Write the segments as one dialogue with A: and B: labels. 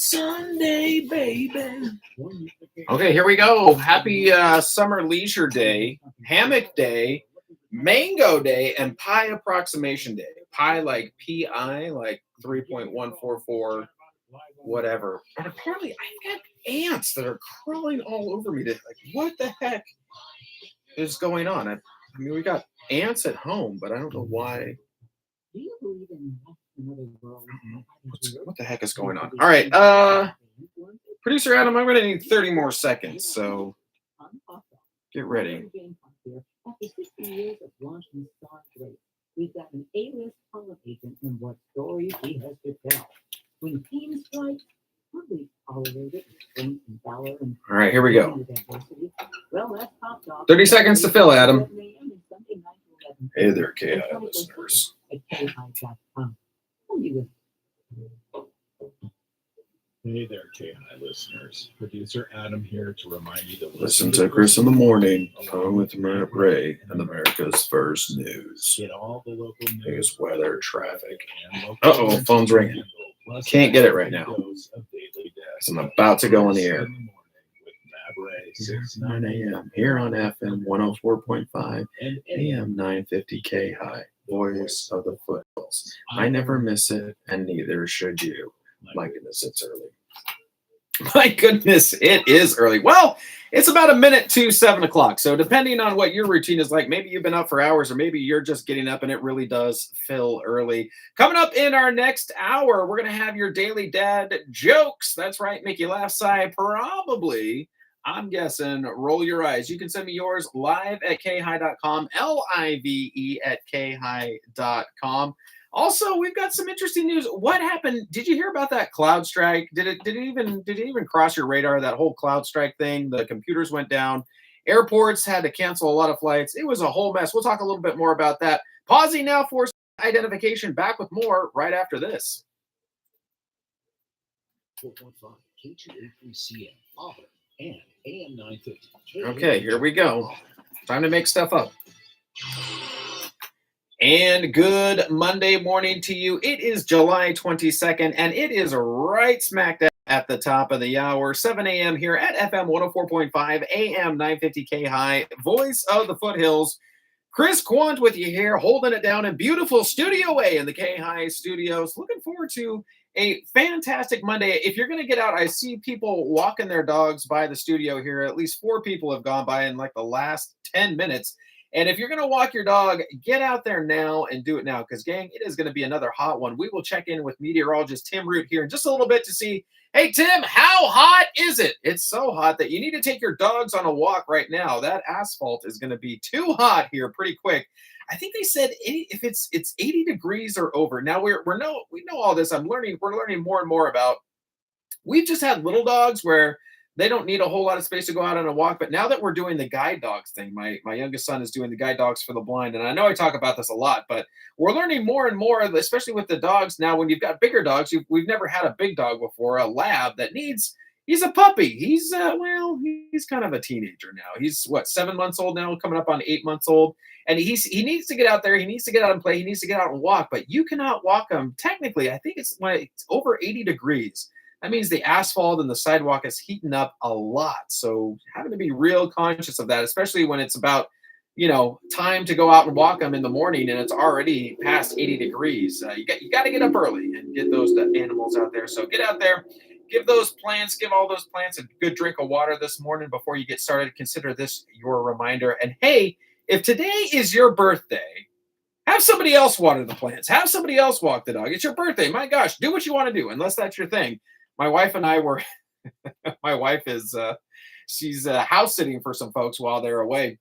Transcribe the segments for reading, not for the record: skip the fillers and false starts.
A: Sunday, baby. Okay, here we go. Happy summer leisure day, hammock day, mango day, and pie approximation day. Pie like PI, like 3.144, whatever. And apparently I've got ants that are crawling all over me. Like, what the heck is going on? I mean, we got ants at home, but I don't know why.
B: Do you believe in another world?
A: What the heck is going on? All right, producer Adam, I'm gonna need 30 more seconds, so get ready.
B: After 60 years of launching Star Trek, we've got an A-list color agent and what stories he has to tell. When team strikes, probably tolerated strength and valor and
A: all right, here we go.
B: diversity. Well, that's popped off.
A: 30 seconds to fill, Adam. Hey there, KAHI listeners.
B: At KAHI.com.
C: Hey there, KAHI listeners. Producer Adam here to remind you to
A: Listen to Chris in the morning, along with Ray and America's First News.
C: Get all the local news,
A: Biggest weather, traffic.
C: and local
A: Uh-oh,
C: events
A: phone's ringing.
C: handle, plus
A: Can't get it right now.
C: dose of daily data.
A: 'Cause I'm about to go on the air.
C: In the morning with Matt Ray,
A: 6
C: 6
A: 9 a.m. here on FM 104.5
C: and
A: AM 950 KAHI, voice of the foothills. I never miss it, and neither should you. My goodness, it's early. My goodness, it is early. Well, it's about a minute to 7 o'clock. So depending on what your routine is like, maybe you've been up for hours or maybe you're just getting up and it really does feel early. Coming up in our next hour, we're going to have your daily dad jokes. That's right. Make you laugh, sigh, probably. I'm guessing, roll your eyes. You can send me yours live at KAHI.com, LIVE at KAHI.com. Also, we've got some interesting news. What happened? Did you hear about that cloud strike? Did it even cross your radar, that whole cloud strike thing? The computers went down. Airports had to cancel a lot of flights. It was a whole mess. We'll talk a little bit more about that. Pausing now for identification. Back with more right after this.
D: 4.5 K283CM Auburn and AM 950.
A: Okay, here we go. Time to make stuff up. And good Monday morning to you. It is July 22nd, and it is right smack dab at the top of the hour, 7 a.m. here at FM 104.5, AM 950 KAHI, voice of the foothills. Chris Quant with you here, holding it down in beautiful Studio A in the KAHI studios. Looking forward to a fantastic Monday. If you're going to get out, I see people walking their dogs by the studio here. At least 4 people have gone by in like the last 10 minutes. And if you're going to walk your dog, get out there now and do it now because, gang, it is going to be another hot one. We will check in with meteorologist Tim Root here in just a little bit to see, hey, Tim, how hot is it? It's so hot that you need to take your dogs on a walk right now. That asphalt is going to be too hot here pretty quick. I think they said if it's 80 degrees or over. Now we know all this. We're learning more and more about. We've just had little dogs where they don't need a whole lot of space to go out on a walk. But now that we're doing the guide dogs thing, my youngest son is doing the guide dogs for the blind. And I know I talk about this a lot, but we're learning more and more, especially with the dogs. Now, when you've got bigger dogs, we've never had a big dog before, a lab that he's a puppy. He's kind of a teenager now. He's 7 months old now, coming up on 8 months old. And he needs to get out there. He needs to get out and play. He needs to get out and walk, but you cannot walk him. Technically, I think it's when it's over 80 degrees. That means the asphalt and the sidewalk is heating up a lot. So having to be real conscious of that, especially when it's about, time to go out and walk them in the morning and it's already past 80 degrees. You got to get up early and get those animals out there. So get out there, give all those plants a good drink of water this morning before you get started. Consider this your reminder. And hey, if today is your birthday, have somebody else water the plants. Have somebody else walk the dog. It's your birthday. My gosh, do what you want to do, unless that's your thing. My wife and I were, my wife is, she's house sitting for some folks while they're away.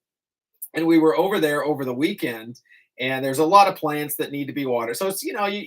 A: And we were over there over the weekend, and there's a lot of plants that need to be watered. So it's,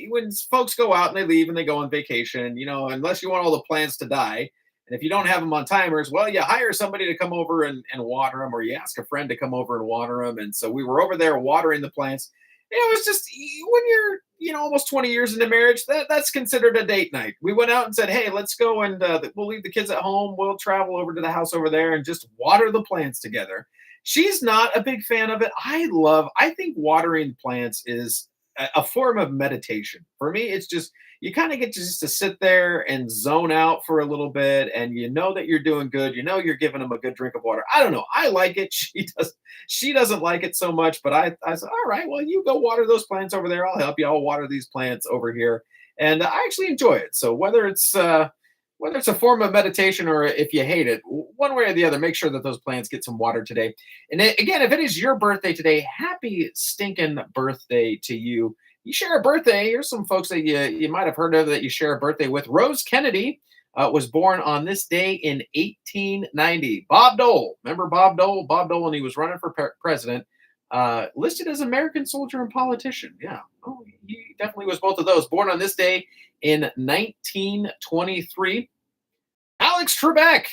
A: when folks go out and they leave and they go on vacation, unless you want all the plants to die, and if you don't have them on timers, well, you hire somebody to come over and water them, or you ask a friend to come over and water them. And so we were over there watering the plants. It was just, when you're, almost 20 years into marriage, that's considered a date night. We went out and said, hey, let's go and we'll leave the kids at home. We'll travel over to the house over there and just water the plants together. She's not a big fan of it. I think watering plants is a form of meditation. For me, it's just you kind of get just to sit there and zone out for a little bit, and you know that you're doing good. You know you're giving them a good drink of water. I don't know. I like it. She doesn't like it so much, but I said, all right, well, you go water those plants over there. I'll help you. I'll water these plants over here, and I actually enjoy it. So whether it's a form of meditation or if you hate it, one way or the other, make sure that those plants get some water today. And again, if it is your birthday today, happy stinking birthday to you. You share a birthday. Here's some folks that you might have heard of that you share a birthday with. Rose Kennedy was born on this day in 1890. Bob Dole, remember Bob Dole? Bob Dole, when he was running for president, listed as American soldier and politician. Yeah, oh, he definitely was both of those. Born on this day in 1923. Alex Trebek.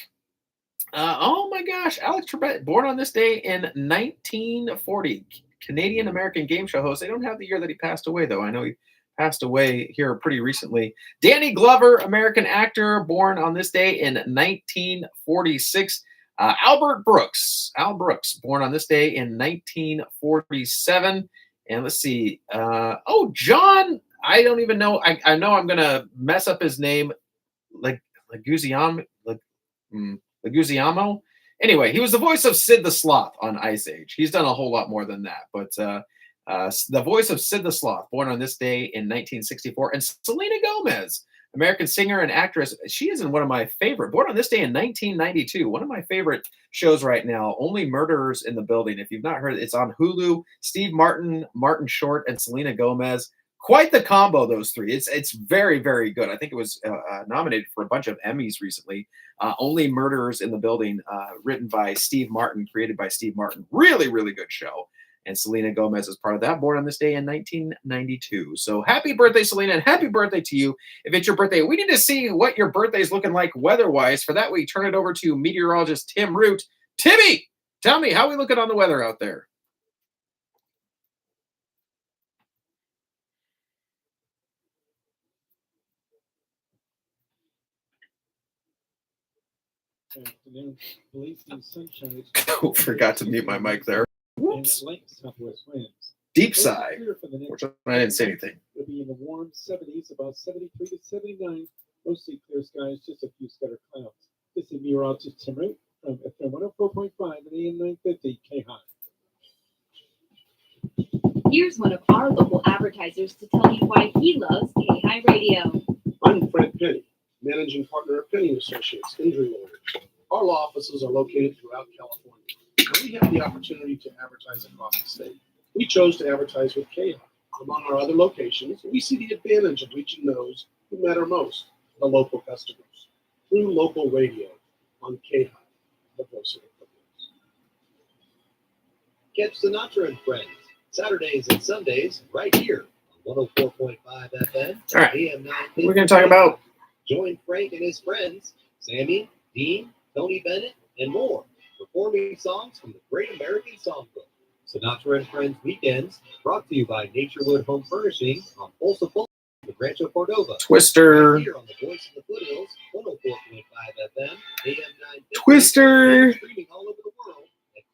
A: Oh my gosh, Alex Trebek, born on this day in 1940. Canadian American game show host. They don't have the year that he passed away, though. I know he passed away here pretty recently. Danny Glover, American actor, born on this day in 1946. Albert Brooks. Al Brooks, born on this day in 1947. And let's see. John. I don't even know. I know I'm going to mess up his name. Leguizamo. Anyway, he was the voice of Sid the Sloth on Ice Age. He's done a whole lot more than that, but the voice of Sid the Sloth, born on this day in 1964, and Selena Gomez, American singer and actress. She is in one of my favorite, born on this day in 1992, one of my favorite shows right now, Only Murderers in the Building. If you've not heard it, it's on Hulu. Steve Martin, Martin Short, and Selena Gomez. Quite the combo, those three. It's very, very good. I think it was nominated for a bunch of Emmys recently. Only Murderers in the Building, written by Steve Martin, created by Steve Martin. Really, really good show. And Selena Gomez is part of that, born on this day in 1992. So happy birthday, Selena, and happy birthday to you. If it's your birthday, we need to see what your birthday is looking like weather-wise. For that, we turn it over to meteorologist Tim Root. Timmy, tell me, how are we looking on the weather out there?
C: Afternoon, blazing sunshine.
A: Oh, forgot to mute my mic there. Whoops.
C: Light southwest winds.
A: Deep sigh. Fortunately, I didn't say anything.
C: It'll be in the warm 70s, about 73 to 79. Mostly clear skies, just a few scattered clouds. This is meteorologist Tim Root from FM 104.5 and AM 950 KAHI.
E: Here's one of our local advertisers to tell you why he loves KAHI Radio.
F: I'm Fred Penny, managing partner of Penny Associates, injury lawyers. Our law offices are located throughout California, and we have the opportunity to advertise across the state. We chose to advertise with KAHI. Among our other locations, we see the advantage of reaching those who matter most, the local customers, through local radio on KAHI, the voice of the Philippines.
D: Catch Sinatra and Friends, Saturdays and Sundays, right here on 104.5 FM.
A: All right.
D: AM 950.
A: We're going to talk about
D: Join Frank and his friends, Sammy, Dean, Tony Bennett, and more, performing songs from the Great American Songbook. Sinatra and Friends Weekends, brought to you by Naturewood Home Furnishing on Folsom Boulevard, the Rancho Cordova.
A: Twister.
D: Right here on the Voice of the Foothills, 104.5 FM, AM 950.
A: Twister.
D: Streaming all over the world at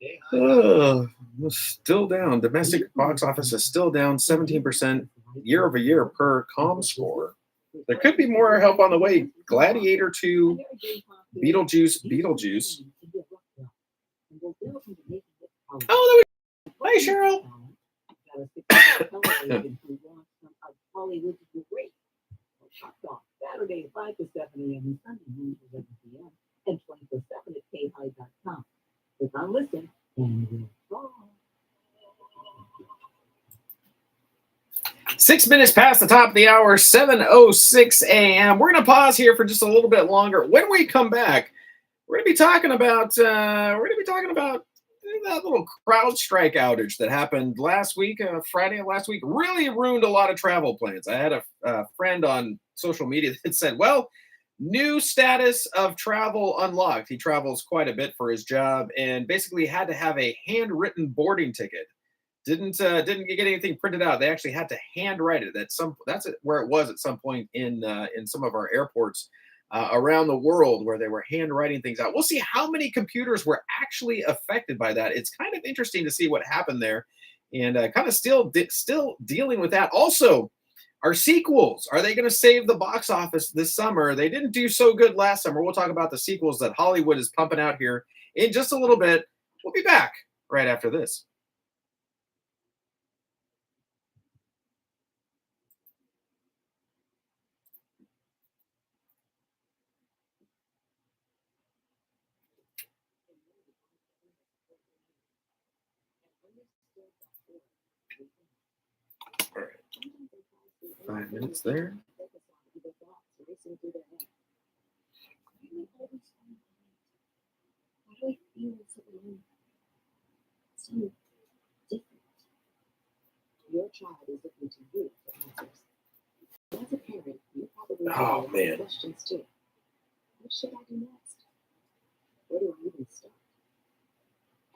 D: KAHI.
A: Still down. Domestic box office is still down 17% year over year per ComScore. There could be more help on the way. Gladiator 2, Beetlejuice. Oh, hi, Cheryl.
B: Saturday 5 to 7 a.m. and Sunday 9 to 11 p.m. and 24/7 at KAHI.com. Click on listen and we'll go.
A: 6 minutes past the top of the hour, 7:06 a.m. We're going to pause here for just a little bit longer. When we come back, we're going to be talking about that little CrowdStrike outage that happened last week, Friday of last week. Really ruined a lot of travel plans. I had a friend on social media that said, "Well, new status of travel unlocked." He travels quite a bit for his job, and basically had to have a handwritten boarding ticket. Didn't get anything printed out. They actually had to handwrite it. That's where it was at some point in some of our airports around the world, where they were handwriting things out. We'll see how many computers were actually affected by that. It's kind of interesting to see what happened there and kind of still dealing with that. Also, our sequels, are they going to save the box office this summer? They didn't do so good last summer. We'll talk about the sequels that Hollywood is pumping out here in just a little bit. We'll be back right after this. All right. 5 minutes there.
E: Why do I feel so alone? So different.
B: Your child is looking to you for answers. As a parent, you probably
A: Oh,
B: have
A: man.
B: questions too. What should I do next? Where do I even start?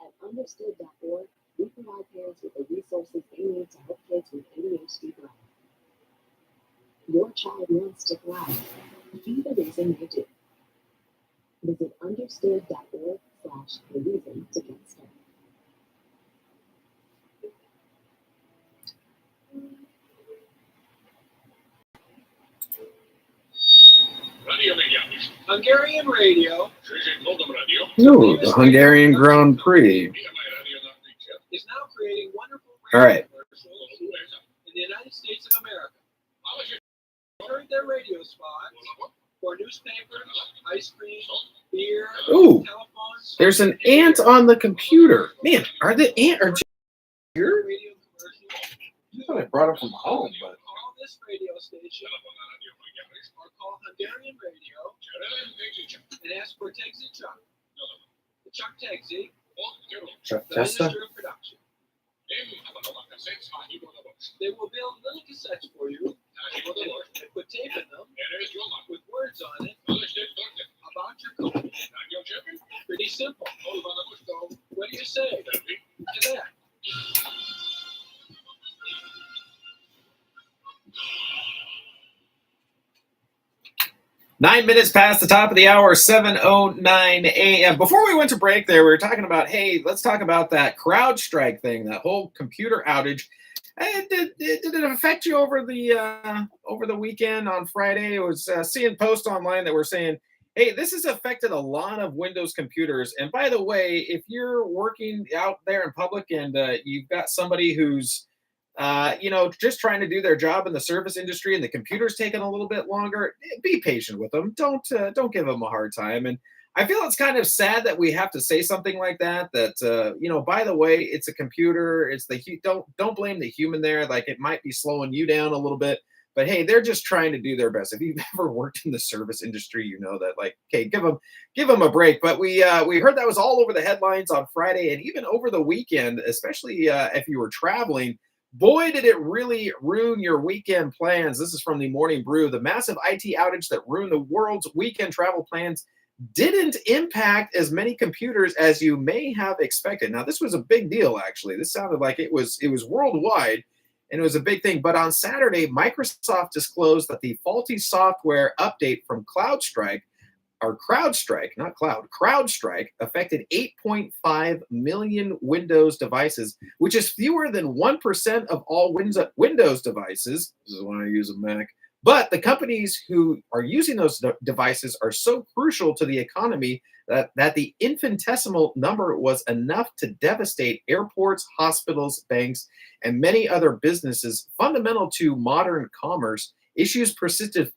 B: At understood.org, we provide parents with the resources they need to help kids with ADHD thrive. Your child wants to thrive. Be the reason they do. Visit understood.org/the reason to get started.
C: Hungarian radio
A: Ooh, the Hungarian Grand Prix.
C: is now creating wonderful
A: All right.
C: commercials in the United States of America. Heard their radio spots for newspapers, ice cream, beer,
A: Ooh,
C: telephones.
A: there's an ant on the computer. Man, are the ant are here?
C: Radio commercials.
A: I thought I brought it from home, but
C: Call this radio station or call Hungarian Radio and ask for Tegsy Chuck. The Chuck Tegsy,
A: Chuck
C: the
A: Testa.
C: Minister of Production. They will build little cassettes for you and put tape in them with words on it about your company. Pretty simple. What do you say to that?
A: 9 minutes past the top of the hour, 7:09 a.m. Before we went to break there, we were talking about, hey, let's talk about that CrowdStrike thing, that whole computer outage. Did it affect you over the weekend on Friday? I was seeing posts online that were saying, hey, this has affected a lot of Windows computers. And by the way, if you're working out there in public and you've got somebody who's just trying to do their job in the service industry, and the computer's taking a little bit longer, be patient with them. Don't give them a hard time. And I feel it's kind of sad that we have to say something like that. By the way, it's a computer. It's don't blame the human there. Like, it might be slowing you down a little bit, but hey, they're just trying to do their best. If you've ever worked in the service industry, you know that. Like, okay, give them a break. But we heard that was all over the headlines on Friday and even over the weekend, especially if you were traveling. Boy, did it really ruin your weekend plans. This is from the Morning Brew. The massive IT outage that ruined the world's weekend travel plans didn't impact as many computers as you may have expected. Now, this was a big deal, actually. This sounded like it was worldwide, and it was a big thing. But on Saturday, Microsoft disclosed that the faulty software update from CrowdStrike, not Cloud, CrowdStrike, affected 8.5 million Windows devices, which is fewer than 1% of all Windows devices. This is when I use a Mac. But the companies who are using those devices are so crucial to the economy that the infinitesimal number was enough to devastate airports, hospitals, banks, and many other businesses fundamental to modern commerce. Issues persisted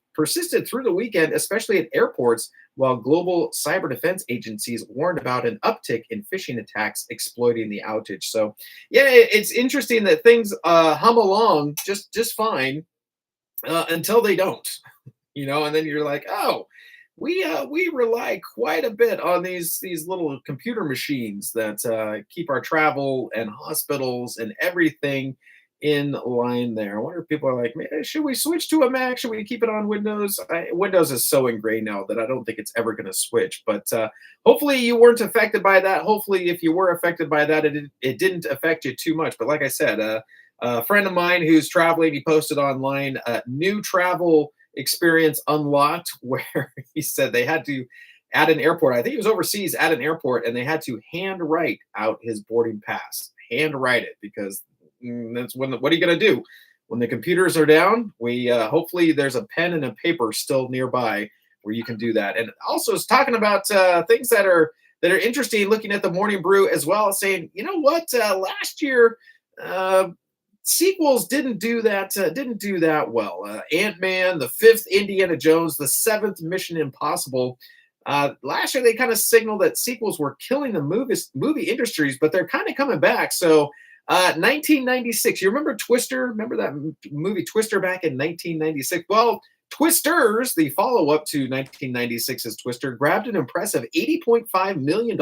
A: through the weekend, especially at airports, while global cyber defense agencies warned about an uptick in phishing attacks exploiting the outage. So, yeah, it's interesting that things hum along just fine until they don't, and then you're like, oh, we rely quite a bit on these little computer machines that keep our travel and hospitals and everything in line there. I wonder if people are like, man, should we switch to a Mac? Should we keep it on Windows? Windows is so ingrained now that I don't think it's ever going to switch. But hopefully you weren't affected by that. Hopefully, if you were affected by that, it didn't affect you too much. But like I said, a friend of mine who's traveling, he posted online a new travel experience unlocked, where he said they had to, at an airport, I think it was overseas, at an airport, and they had to handwrite out his boarding pass. Handwrite it, because That's what are you going to do? When the computers are down, we hopefully there's a pen and a paper still nearby where you can do that. And also it's talking about things that are interesting, looking at the Morning Brew as well, saying, you know what, last year sequels didn't do that well. Ant-Man, the fifth Indiana Jones, the seventh Mission Impossible. Last year they kind of signaled that sequels were killing the movie industries, but they're kind of coming back. So 1996, you remember Twister? Remember that movie Twister back in 1996? Well, Twisters, the follow-up to 1996's Twister, grabbed an impressive $80.5 million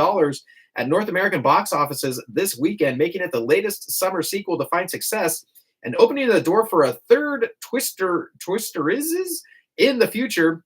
A: at North American box offices this weekend, making it the latest summer sequel to find success and opening the door for a third Twisterizes in the future.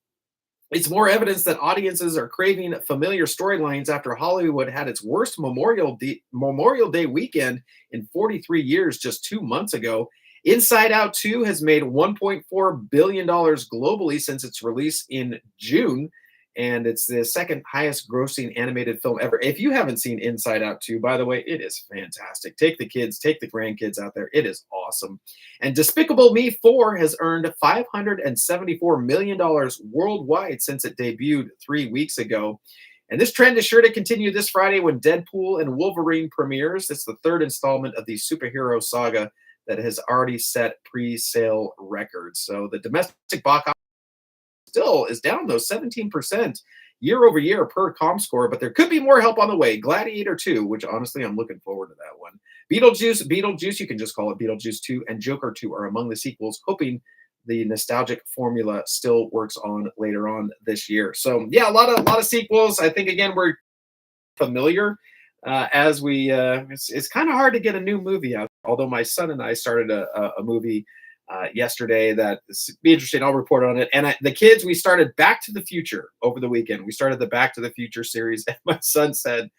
A: It's more evidence that audiences are craving familiar storylines after Hollywood had its worst Memorial Day weekend in 43 years just 2 months ago. Inside Out 2 has made $1.4 billion globally since its release in June, and it's the second highest grossing animated film ever. If you haven't seen Inside Out 2, by the way, it is fantastic. Take the kids, take the grandkids out there. It is awesome. And Despicable Me 4 has earned $574 million worldwide since it debuted 3 weeks ago. And this trend is sure to continue this Friday when Deadpool and Wolverine premieres. It's the third installment of the superhero saga that has already set pre-sale records. So the domestic box office still is down, though, 17% year over year per ComScore, but there could be more help on the way. Gladiator 2, which honestly I'm looking forward to that one. Beetlejuice, you can just call it Beetlejuice 2, and Joker 2 are among the sequels, hoping the nostalgic formula still works on later on this year. So yeah, a lot of sequels. I think again we're familiar as we it's kind of hard to get a new movie out. Although my son and I started a movie yesterday that be interesting. I'll report on it. And the kids, we started Back to the Future over the weekend. We started the Back to the Future series, and my son said,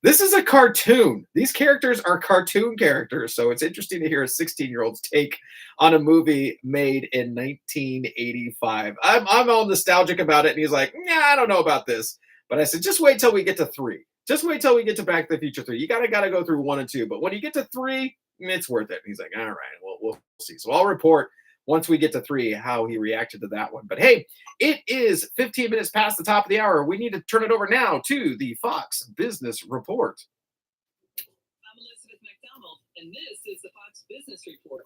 A: "This is a cartoon. These characters are cartoon characters." So it's interesting to hear a 16-year-old's take on a movie made in 1985. I'm all nostalgic about it, and he's like, "Yeah, I don't know about this." But I said, just wait till we get to 3. Just wait till we get to Back to the Future 3. You gotta go through 1 and 2, but when you get to 3, it's worth it. And he's like, all right, well, we'll see. So I'll report once we get to 3 how he reacted to that one. But hey, it is 15 minutes past the top of the hour. We need to turn it over now to the Fox Business Report.
G: I'm Elizabeth McDonald, and this is the Fox Business Report.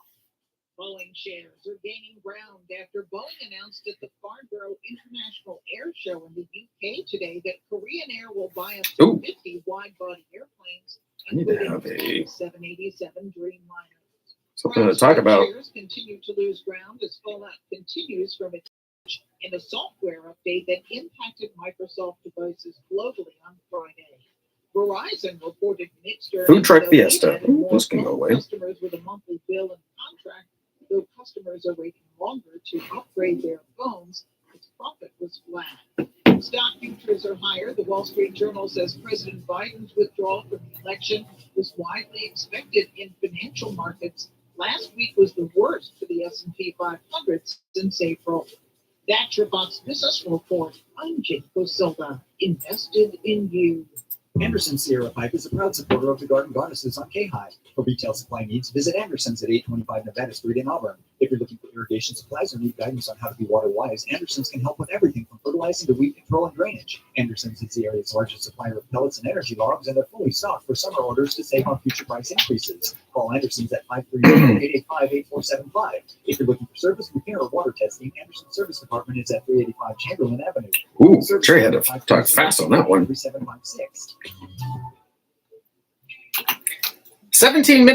G: Boeing shares are gaining ground after Boeing announced at the Farnborough International Air Show in the UK today that Korean Air will buy up to 50 wide-body airplanes, including 787 Dreamliners.
A: Something to talk about.
G: Shares continue to lose ground as fallout continues from its in a software update that impacted Microsoft devices globally on Friday. Verizon reported mixed earnings.
A: Food truck
G: though
A: fiesta.
G: it added more
A: This can go away.
G: customers with a monthly bill and contract, though customers are waiting longer to upgrade their phones. Its profit was flat. Stock futures are higher. The Wall Street Journal says President Biden's withdrawal from the election was widely expected in financial markets. Last week was the worst for the S&P 500 since April. That's your Fox Business Report. I'm Jake Silva, invested in you.
H: Anderson Sierra Pipe is a proud supporter of the Garden Goddesses on KAHI. For retail supply needs, visit Anderson's at 825 Nevada Street in Auburn. If you're looking for irrigation supplies or need guidance on how to be water wise, Anderson's can help with everything from fertilizing to weed control and drainage. Anderson's is the area's largest supplier of pellets and energy logs, and they're fully stocked for summer orders to save on future price increases. Call Anderson's at 530-885-8475. If you're looking for service, repair, or water testing, Anderson's Service Department is at 385 Chamberlain Avenue.
A: Ooh, Trey had to talk fast on that one.
H: 3756.
A: 16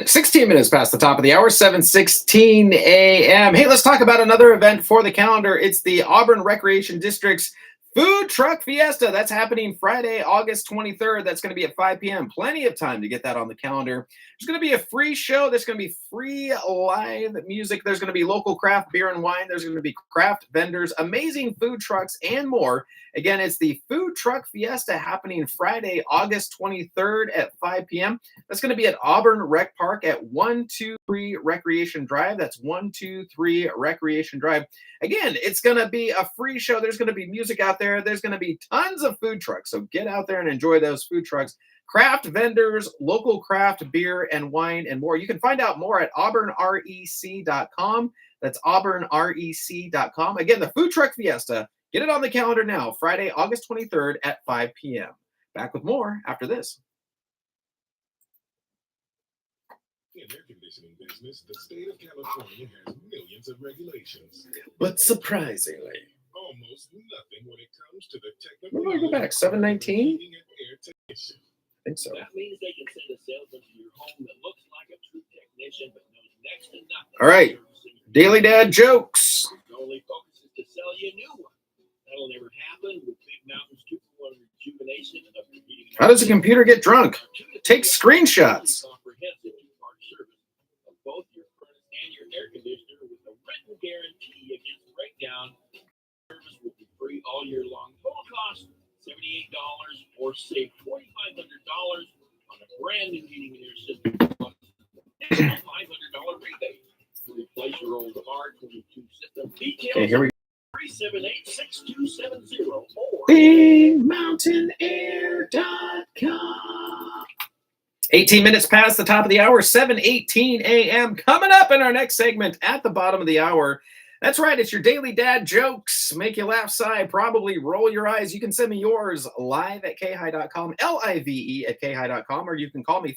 A: minutes past the top of the hour, 7:16 a.m. Hey, let's talk about another event for the calendar. It's the Auburn Recreation District's Food Truck Fiesta. That's happening Friday, August 23rd. That's going to be at 5 p.m. Plenty of time to get that on the calendar. There's going to be a free show. There's going to be free live music. There's going to be local craft beer and wine. There's going to be craft vendors, amazing food trucks, and more. Again, it's the Food Truck Fiesta happening Friday, August 23rd at 5 p.m. That's going to be at Auburn Rec Park at 123 Recreation Drive. That's 123 Recreation Drive. Again, it's going to be a free show. There's going to be music out there. There's going to be tons of food trucks. So get out there and enjoy those food trucks. craft vendors, local craft beer and wine, and more. You can find out more at auburnrec.com. That's auburnrec.com. Again, the Food Truck Fiesta. Get it on the calendar now, Friday, August 23rd at 5 p.m. Back with more after this.
I: In air conditioning business, the state of California has millions of regulations.
A: But surprisingly,
I: Almost nothing when it comes to the technical.
A: where do I go back? 719?
I: heating and air technician.
A: I think so.
C: That means they can send a salesman to your home that looks like a true technician but knows next to nothing.
A: All right. Daily Dad jokes.
C: The only focus is to sell you a new one. That'll never happen with Big Mountain's 2-for-1 rejuvenation of your heating.
A: How does a computer get drunk? Take screenshots.
C: Comprehensive two-part service of both your furnace and your air conditioner with a written guarantee against breakdown. Service will be free all year long. Total cost $78 or save $4,500 on a brand new heating and air system. Plus a $500 rebate to replace your old R22 system. Details.
A: Okay, here we go.
C: 378-6270 or
A: BigMountainAir.com. 18 minutes past the top of the hour, 7:18 a.m. Coming up in our next segment at the bottom of the hour. That's right, it's your Daily Dad jokes. Make you laugh, sigh, probably roll your eyes. You can send me yours live at KAHI.com, LIVE at KAHI.com, or you can call me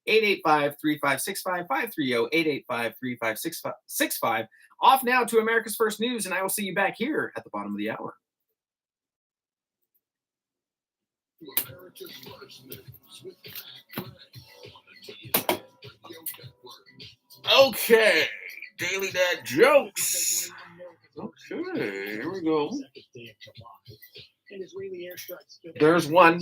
A: 530-885-3565, 530-885-3565. Off now to America's First News, and I will see you back here at the bottom of the hour.
I: America's First News with Mac Gray on the TNN Radio Network.
A: Okay, Daily Dad jokes. Okay, here we go. There's one.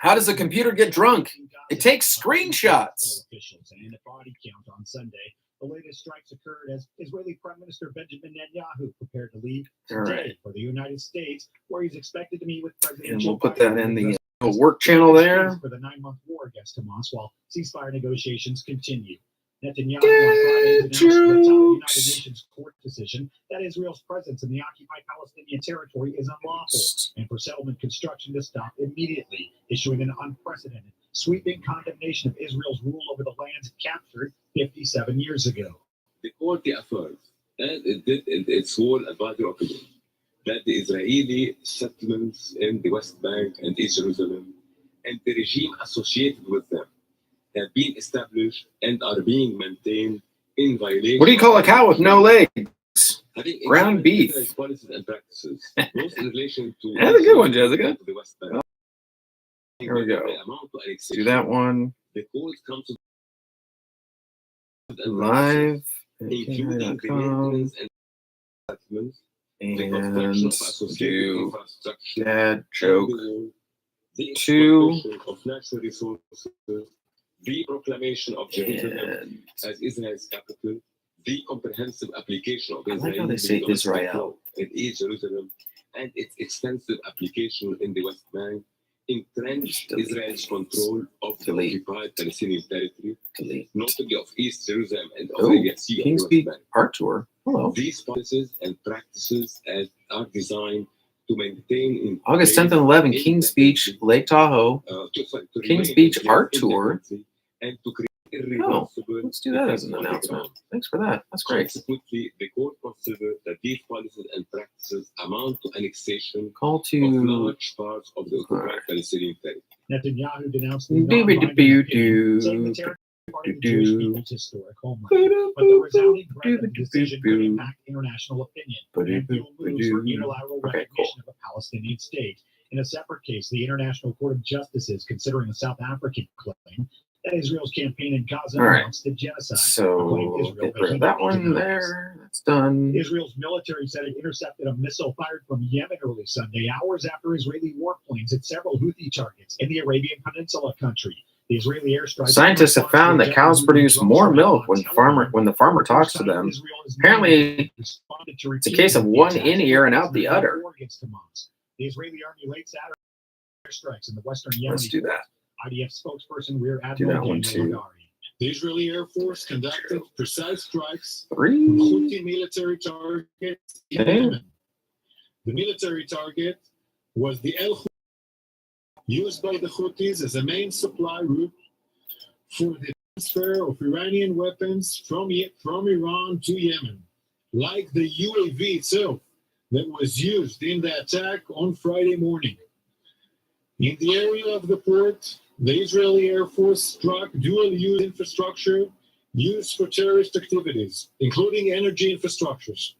A: How does a computer get drunk? It takes screenshots.
H: Officials and a body count on Sunday. The latest strikes occurred as Israeli Prime Minister Benjamin Netanyahu prepared to leave
A: All
H: today
A: right.
H: for the United States, where he's expected to meet with President
A: And
H: Joe
A: we'll put
H: Biden
A: that in the
H: address
A: work channel there.
H: for the 9-month war against Hamas while ceasefire negotiations continue. Netanyahu on Friday announced the United Nations court decision that Israel's presence in the occupied Palestinian territory is unlawful and for settlement construction to stop immediately, issuing an unprecedented, sweeping condemnation of Israel's rule over the lands it captured 57 years ago.
J: The court affirms, and it did in its sworn advisory opinion, that the Israeli settlements in the West Bank and East Jerusalem and the regime associated with them have been established and are being maintained in violation.
A: What do you call a cow with no legs?
J: Having
A: Ground beef.
J: Israel's policies and practices, both in relation to
A: That's a good one, Jessica.
J: the West Bank.
A: Here we go.
J: The amount to
A: Let's do that one
J: The court comes to
A: live at
J: including the
A: KAHI.com,
J: maintenance and settlements, the construction
A: and
J: of associated
A: do
J: infrastructure,
A: dad joke
J: the
A: two,
J: exploitation of natural resources, the proclamation of Jerusalem
A: and
J: as Israel's capital, the comprehensive application of
A: I like how
J: Israeli
A: they say
J: domestic
A: Israel.
J: law in East Jerusalem and its extensive application in the West Bank entrenched
A: Delete.
J: Israel's control of the
A: Delete.
J: occupied Palestinian territory,
A: delete.
J: notably of East Jerusalem and of
A: Oh,
J: the Sea of the
A: King's
J: West
A: Peak
J: Bank.
A: Art Tour. Hello.
J: These policies and practices are designed to maintain in
A: August
J: place
A: 10th and 11th, Kings Beach, Lake Tahoe.
J: to
A: Kings
J: remain
A: Beach
J: in
A: Art
J: the
A: Tour.
J: country and to create irreversible
A: Let's do that as an
J: effects on the
A: announcement.
J: ground.
A: Thanks for that. That's great.
J: Consequently, the court considered that these policies and practices amount to annexation
A: Call
J: of
A: to
J: large parts of the occupied
A: Alright.
H: Netanyahu
J: Palestinian territory.
H: denounced the
A: Doo-ba-doo-boo-doo.
H: non-binding opinion, saying the territory is part of the Jewish people's historic homeland. But the resounding threat of the decision could impact international opinion and fuel moves for unilateral
A: Okay,
H: recognition of a Palestinian state. In a separate case, the International Court of Justice is considering a South African claim that Israel's campaign in Gaza
A: All right.
H: amounts to genocide. a claim
A: So
H: Israel
A: get rid of that one
H: vehemently denies.
A: there. That's done.
H: Israel's military said it intercepted a missile fired from Yemen early Sunday, hours after Israeli warplanes hit several Houthi targets in the Arabian Peninsula country. The Israeli airstrike.
A: Scientists have found that cows produce more milk when the farmer talks to them. Apparently, it's a case of one in ear and out the udder.
H: The Israeli army late Saturday airstrikes in the western Yemen.
A: Let's do that.
H: IDF spokesperson Rear
A: Do
H: Admiral
A: that one
H: Daniel
A: too.
H: Hagari.
I: The Israeli Air Force conducted precise strikes on
A: 3.
I: Houthi military targets in
A: Okay.
I: Yemen. The military target was the El
K: used by the Houthis as a main supply route for the transfer of Iranian weapons from Iran to Yemen, like the UAV itself that was used in the attack on Friday morning. In the area of the port, the Israeli Air Force struck dual-use infrastructure used for terrorist activities, including energy infrastructures.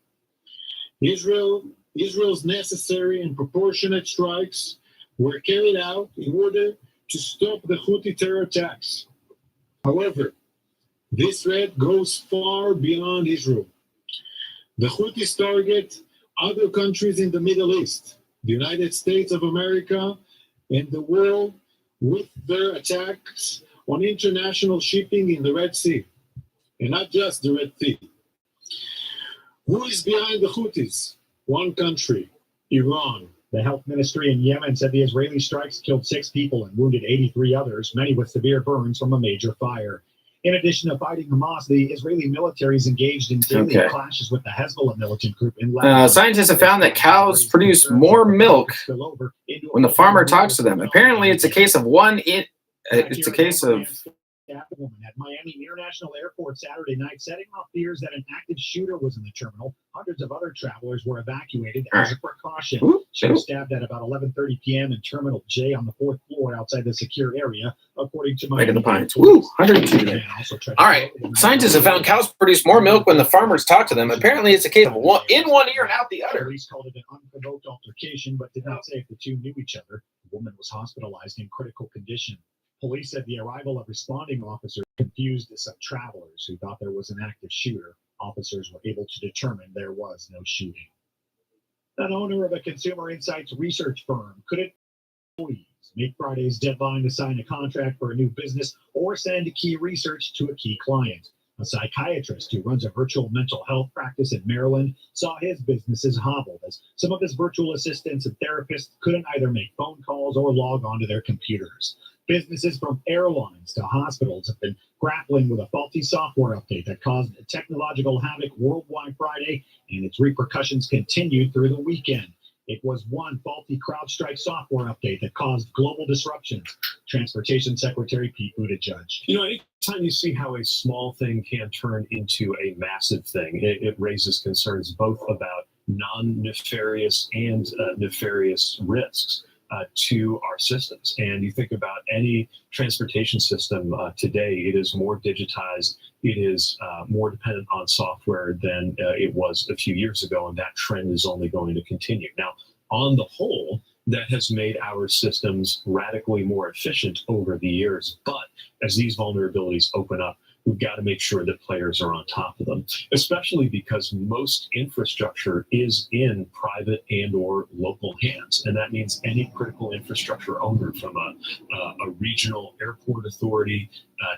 K: Israel's necessary and proportionate strikes were carried out in order to stop the Houthi terror attacks. However, this threat goes far beyond Israel. The Houthis target other countries in the Middle East, the United States of America, and the world with their attacks on international shipping in the Red Sea, and not just the Red Sea. Who is behind the Houthis? One country, Iran.
H: The health ministry in Yemen said the Israeli strikes killed 6 people and wounded 83 others, many with severe burns from a major fire. In addition to fighting Hamas, the Israeli military is engaged in daily clashes with the Hezbollah militant group in Lebanon.
A: Scientists have found that cows produce more milk when the farmer talks to them. Apparently, it's a case of it's a case of
H: woman at Miami International Airport Saturday night, setting off fears that an active shooter was in the terminal. Hundreds of other travelers were evacuated as a precaution. She was stabbed at about 11:30 p.m. in Terminal J on the 4th floor outside the secure area, according to
A: Miami. Woo, 102. All right. Scientists have found cows produce more milk when the farmers talk to them. Apparently, it's a case of in one ear and out the other.
H: Police called it an unprovoked altercation, but did not say if the two knew each other. The woman was hospitalized in critical condition. Police said the arrival of responding officers confused some travelers who thought there was an active shooter. Officers were able to determine there was no shooting. An owner of a consumer insights research firm couldn't make Friday's deadline to sign a contract for a new business or send key research to a key client. A psychiatrist who runs a virtual mental health practice in Maryland saw his businesses hobbled as some of his virtual assistants and therapists couldn't either make phone calls or log onto their computers. Businesses from airlines to hospitals have been grappling with a faulty software update that caused technological havoc worldwide Friday, and its repercussions continued through the weekend. It was one faulty CrowdStrike software update that caused global disruptions. Transportation Secretary Pete Buttigieg.
L: You know, anytime you see how a small thing can turn into a massive thing, it raises concerns both about non-nefarious and nefarious risks to our systems. And you think about any transportation system today, it is more digitized, it is more dependent on software than it was a few years ago, and that trend is only going to continue. Now, on the whole, that has made our systems radically more efficient over the years, but as these vulnerabilities open up, we've got to make sure that players are on top of them, especially because most infrastructure is in private and or local hands. And that means any critical infrastructure owner, from a regional airport authority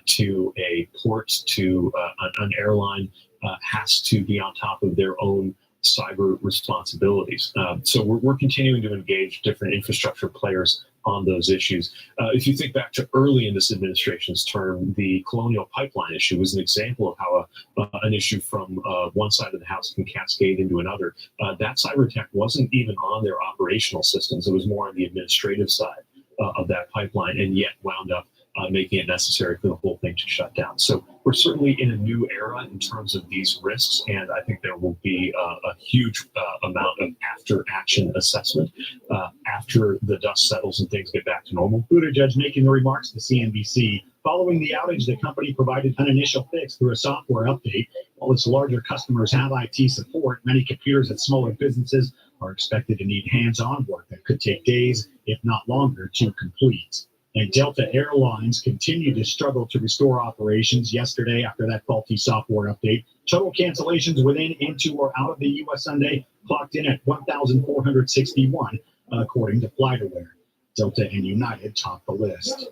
L: to a port to an airline, has to be on top of their own cyber responsibilities. So we're continuing to engage different infrastructure players on those issues. If you think back to early in this administration's term, the Colonial Pipeline issue was an example of how an issue from one side of the house can cascade into another. That cyber attack wasn't even on their operational systems. It was more on the administrative side of that pipeline, and yet wound up making it necessary for the whole thing to shut down. So we're certainly in a new era in terms of these risks, and I think there will be a huge amount of after-action assessment after the dust settles and things get back to normal.
H: Buttigieg making the remarks to CNBC following the outage. The company provided an initial fix through a software update. While its larger customers have IT support, many computers at smaller businesses are expected to need hands-on work that could take days, if not longer, to complete. And Delta Airlines continued to struggle to restore operations yesterday after that faulty software update. Total cancellations within, into, or out of the U.S. Sunday clocked in at 1,461, according to FlightAware. Delta and United topped the list.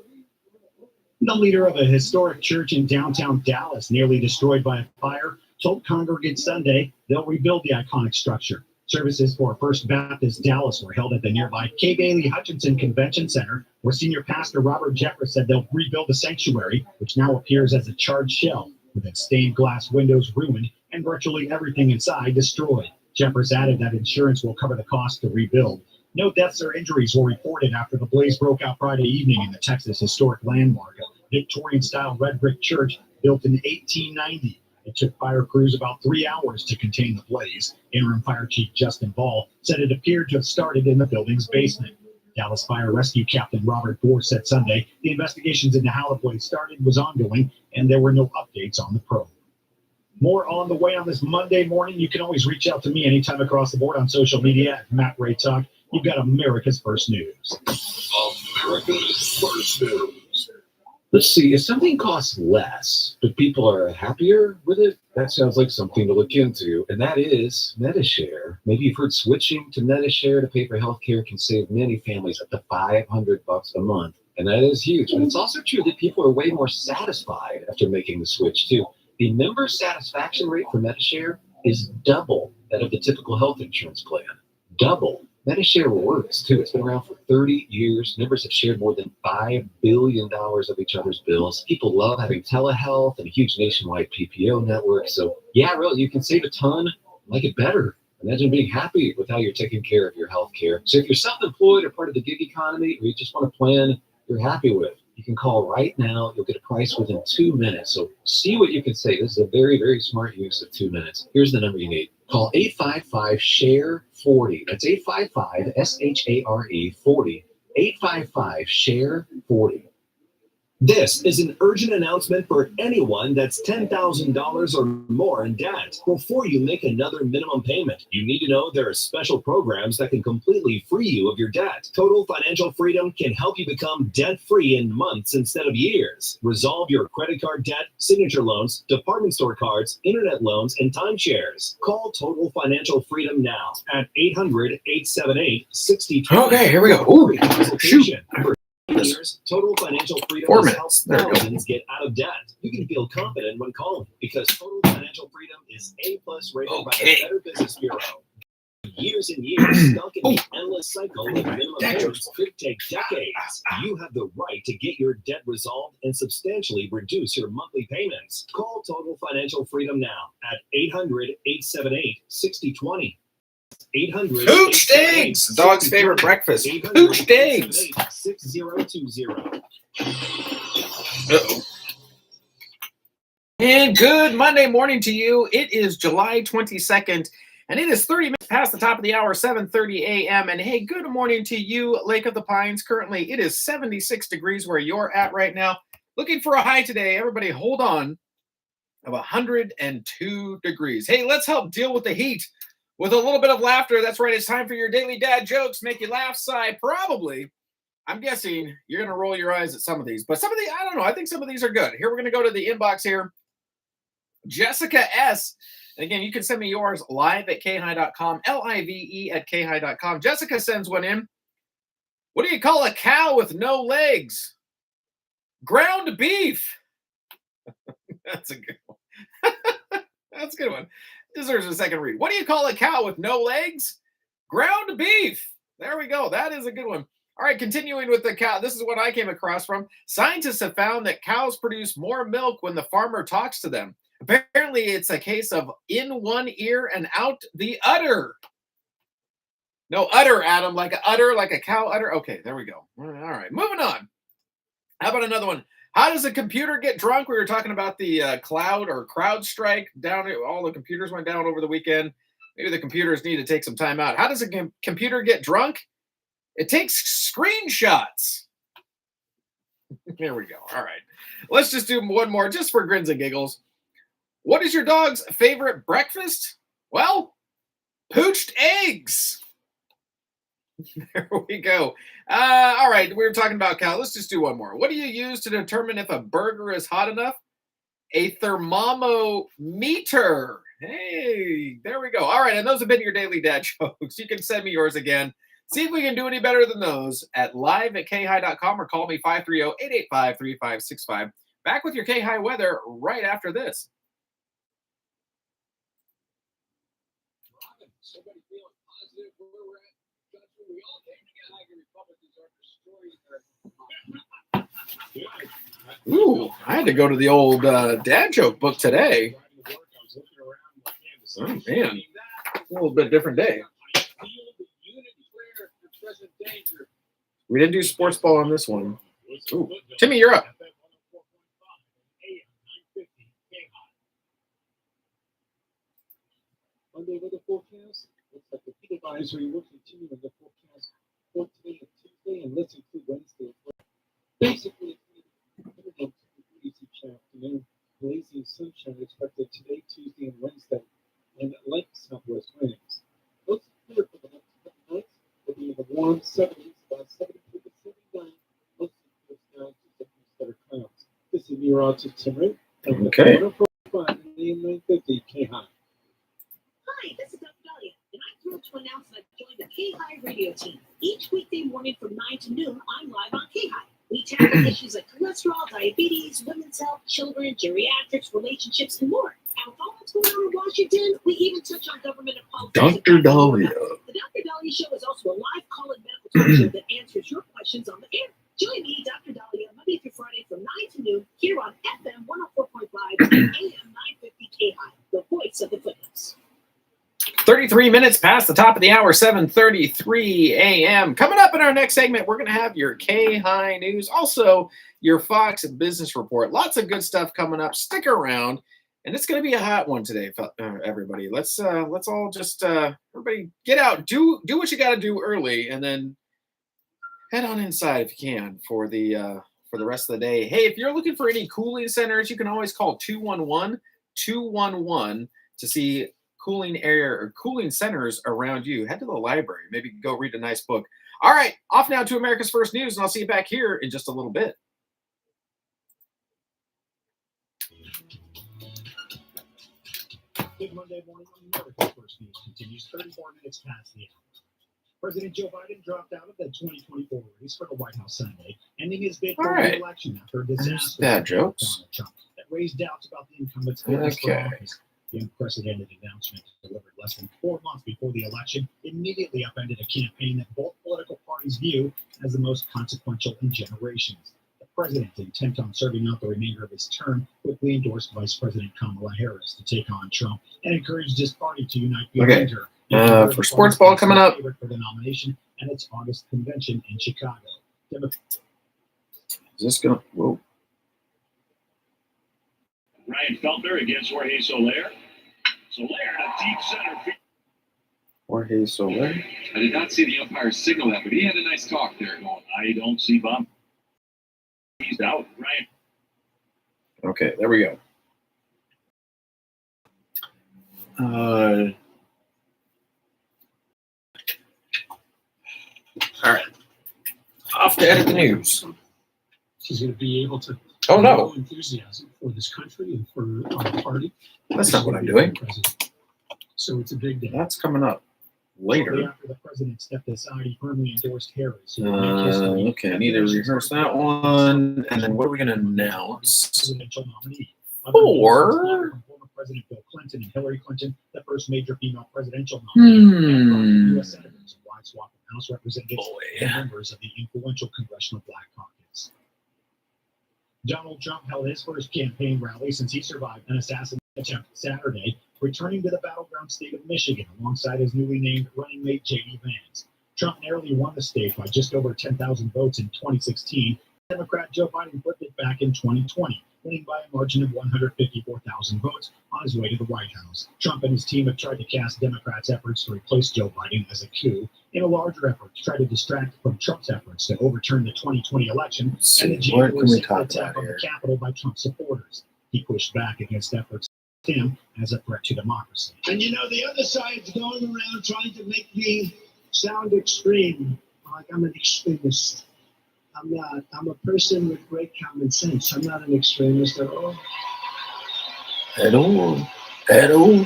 H: The leader of a historic church in downtown Dallas, nearly destroyed by a fire, told congregants Sunday they'll rebuild the iconic structure. Services for First Baptist Dallas were held at the nearby K. Bailey Hutchinson Convention Center, where senior pastor Robert Jeffress said they'll rebuild the sanctuary, which now appears as a charred shell, with its stained glass windows ruined and virtually everything inside destroyed. Jeffress added that insurance will cover the cost to rebuild. No deaths or injuries were reported after the blaze broke out Friday evening in the Texas historic landmark, a Victorian-style red brick church built in 1890. It took fire crews about 3 hours to contain the blaze. Interim Fire Chief Justin Ball said it appeared to have started in the building's basement. Dallas Fire Rescue Captain Robert Bohr said Sunday the investigations into how the blaze started was ongoing and there were no updates on the probe. More on the way on this Monday morning. You can always reach out to me anytime across the board on social media at Matt Ray Talk. You've got America's First News.
I: America's First News.
M: Let's see, if something costs less, but people are happier with it, that sounds like something to look into, and that is MediShare. Maybe you've heard switching to MediShare to pay for healthcare can save many families up to $500 a month, and that is huge. But it's also true that people are way more satisfied after making the switch, too. The member satisfaction rate for MediShare is double that of the typical health insurance plan. Double. MediShare works, too. It's been around for 30 years. Members have shared more than $5 billion of each other's bills. People love having telehealth and a huge nationwide PPO network. So, yeah, really, you can save a ton, like it better. Imagine being happy with how you're taking care of your health care. So if you're self-employed or part of the gig economy, or you just want a plan you're happy with, you can call right now. You'll get a price within 2 minutes. So see what you can save. This is a very, very smart use of 2 minutes. Here's the number you need. Call 855-SHARE-40. That's 855-SHARE 40. 855-SHARE-40.
L: This is an urgent announcement for anyone that's $10,000 or more in debt. Before you make another minimum payment, you need to know there are special programs that can completely free you of your debt. Total Financial Freedom can help you become debt-free in months instead of years. Resolve your credit card debt, signature loans, department store cards, internet loans, and timeshares. Call Total Financial Freedom now at 800-878-6020.
A: Okay, here we go. Ooh, shoot.
L: Years, Total Financial Freedom
A: 4
L: has
A: minutes.
L: helped
A: There we go.
L: thousands get out of debt. You can feel confident when calling because Total Financial Freedom is A+ rated by the Better Business Bureau. Years and years stuck in the endless cycle of minimum payments could take decades. You have the right to get your debt resolved and substantially reduce your monthly payments. Call Total Financial Freedom now at 800-878-6020. 800
A: Poached eggs, dog's favorite breakfast. Poached eggs.
L: 6020.
A: Uh-oh. And good Monday morning to you. It is July 22nd, and it is 30 minutes past the top of the hour, 7:30 a.m. And hey, good morning to you, Lake of the Pines. Currently, it is 76 degrees where you're at right now. Looking for a high today. Everybody hold on, of 102 degrees. Hey, let's help deal with the heat with a little bit of laughter. That's right. It's time for your daily dad jokes. Make you laugh, sigh. Probably. I'm guessing you're going to roll your eyes at some of these. But some of these, I don't know. I think some of these are good. Here, we're going to go to the inbox here. Jessica S. And again, you can send me yours live at KAHI.com. LIVE at KAHI.com. Jessica sends one in. What do you call a cow with no legs? Ground beef. That's a good one. That's a good one. Deserves a second read. What do you call a cow with no legs? Ground beef. There we go. That is a good one. All right, continuing with the cow. This is what I came across from. Scientists have found that cows produce more milk when the farmer talks to them. Apparently, it's a case of in one ear and out the udder. No, udder, Adam, like a udder, like a cow udder. Okay, there we go. All right, moving on. How about another one? How does a computer get drunk? We were talking about the cloud or crowd strike down. All the computers went down over the weekend. Maybe the computers need to take some time out. How does a computer get drunk? It takes screenshots. There we go. All right. Let's just do one more just for grins and giggles. What is your dog's favorite breakfast? Well, poached eggs. There we go. All right, we were talking about cow. Let's just do one more. What do you use to determine if a burger is hot enough? A thermometer. Hey, there we go. All right, and those have been your daily dad jokes. You can send me yours again. See if we can do any better than those at live@KAHI.com or call me 530-885-3565. Back with your KAHI weather right after this.
C: Somebody feeling positive where we're at. We all came together. Republicans are destroying their.
A: Ooh, I had to go to the old dad joke book today. Oh, man. A little bit different day. We didn't do sports ball on this one. Ooh. Timmy, you're up.
K: Monday weather forecast. Looks like the heat advisory will continue in the forecast for today and Tuesday, and let's include Wednesday. Basically, it's 102 degrees each afternoon. Blazing sunshine expected today, Tuesday, and Wednesday, and light southwest winds. Looks clear for the next couple nights. We'll be in the warm 70s, about 72 to 79. Looks down to 50 scattered clouds. This is meteorologist Tim Ray.
A: Okay.
K: 104.5 and AM 950 KAHI.
N: Hi, this is Dr. Dahlia, and I'm thrilled to announce that I've joined the KAHI radio team. Each weekday morning from 9 to noon, I'm live on KAHI. We tackle issues like cholesterol, diabetes, women's health, children, geriatrics, relationships, and more. And with all that's going on in Washington, we even touch on government and politics.
A: Dr. Dahlia.
N: The Dr. Dahlia Show is also a live call-in medical talk show that answers your questions on the air. Join me, Dr. Dahlia, Monday through Friday from 9 to noon here on FM 104.5 and AM 950 KAHI, the voice of the foothills.
A: 33 minutes past the top of the hour, 7:33 a.m. Coming up in our next segment, we're going to have your KAHI news, also your Fox Business Report. Lots of good stuff coming up. Stick around, and it's going to be a hot one today, everybody. Let's all just everybody get out, do what you got to do early, and then head on inside if you can for the rest of the day. Hey, if you're looking for any cooling centers, you can always call 211-211 to see cooling area or cooling centers around you. Head to the library, maybe go read a nice book. All right, off now to America's First News, and I'll see you back here in just a little bit.
H: Good Monday morning. America's First News continues 34 minutes past the hour. President Joe Biden dropped out of the 2024 race for the White House Sunday, ending his bid for re-election after a disaster
A: bad jokes.
H: Donald Trump that raised doubts about the incumbent's fitness for
A: Okay.
H: office. The unprecedented announcement delivered less than 4 months before the election immediately upended a campaign that both political parties view as the most consequential in generations. The president, intent on serving out the remainder of his term, quickly endorsed Vice President Kamala Harris to take on Trump and encouraged his party to unite behind her.
A: For sports ball coming up.
H: For the nomination at its August convention in Chicago.
A: Is this going to... Whoa.
O: Ryan Feltner against Jorge Soler. Soler in a deep center field.
A: Jorge Soler.
O: I did not see the umpire signal that, but he had a nice talk there going, I don't see bump. He's out. Ryan.
A: Okay, there we go. All right. Off to edit the news.
K: She's going to be able to
A: Oh, no.
K: show enthusiasm for this country and for our party.
A: That's not what I'm doing.
K: So it's a big day.
A: That's coming up
H: Shortly
A: later.
H: after the president stepped aside, he firmly endorsed Harris. who will make history
A: Okay, I
H: at
A: need
H: the
A: to
H: nation's
A: rehearse that
H: first
A: one. And then what are we going to announce?
H: presidential nominee.
A: Or-
H: From former President Bill Clinton and Hillary Clinton, the first major female presidential nominee. And U.S. senators, a wide swath of House representatives, and members of the influential Congressional Black Caucus. Donald Trump held his first campaign rally since he survived an assassination attempt Saturday, returning to the battleground state of Michigan alongside his newly named running mate J.D. Vance. Trump narrowly won the state by just over 10,000 votes in 2016. Democrat Joe Biden flipped it back in 2020, winning by a margin of 154,000 votes on his way to the White House. Trump and his team have tried to cast Democrats' efforts to replace Joe Biden as a coup in a larger effort to try to distract from Trump's efforts to overturn the 2020 election and the
A: What can we
H: January 6th
A: talk
H: attack
A: about
H: on
A: here?
H: the Capitol by Trump supporters. He pushed back against efforts to him as a threat to democracy.
P: And you know, the other side's going around trying to make me sound extreme, like I'm an extremist. I'm not. I'm a person with great common sense. I'm not an extremist at all.
A: At all. At all.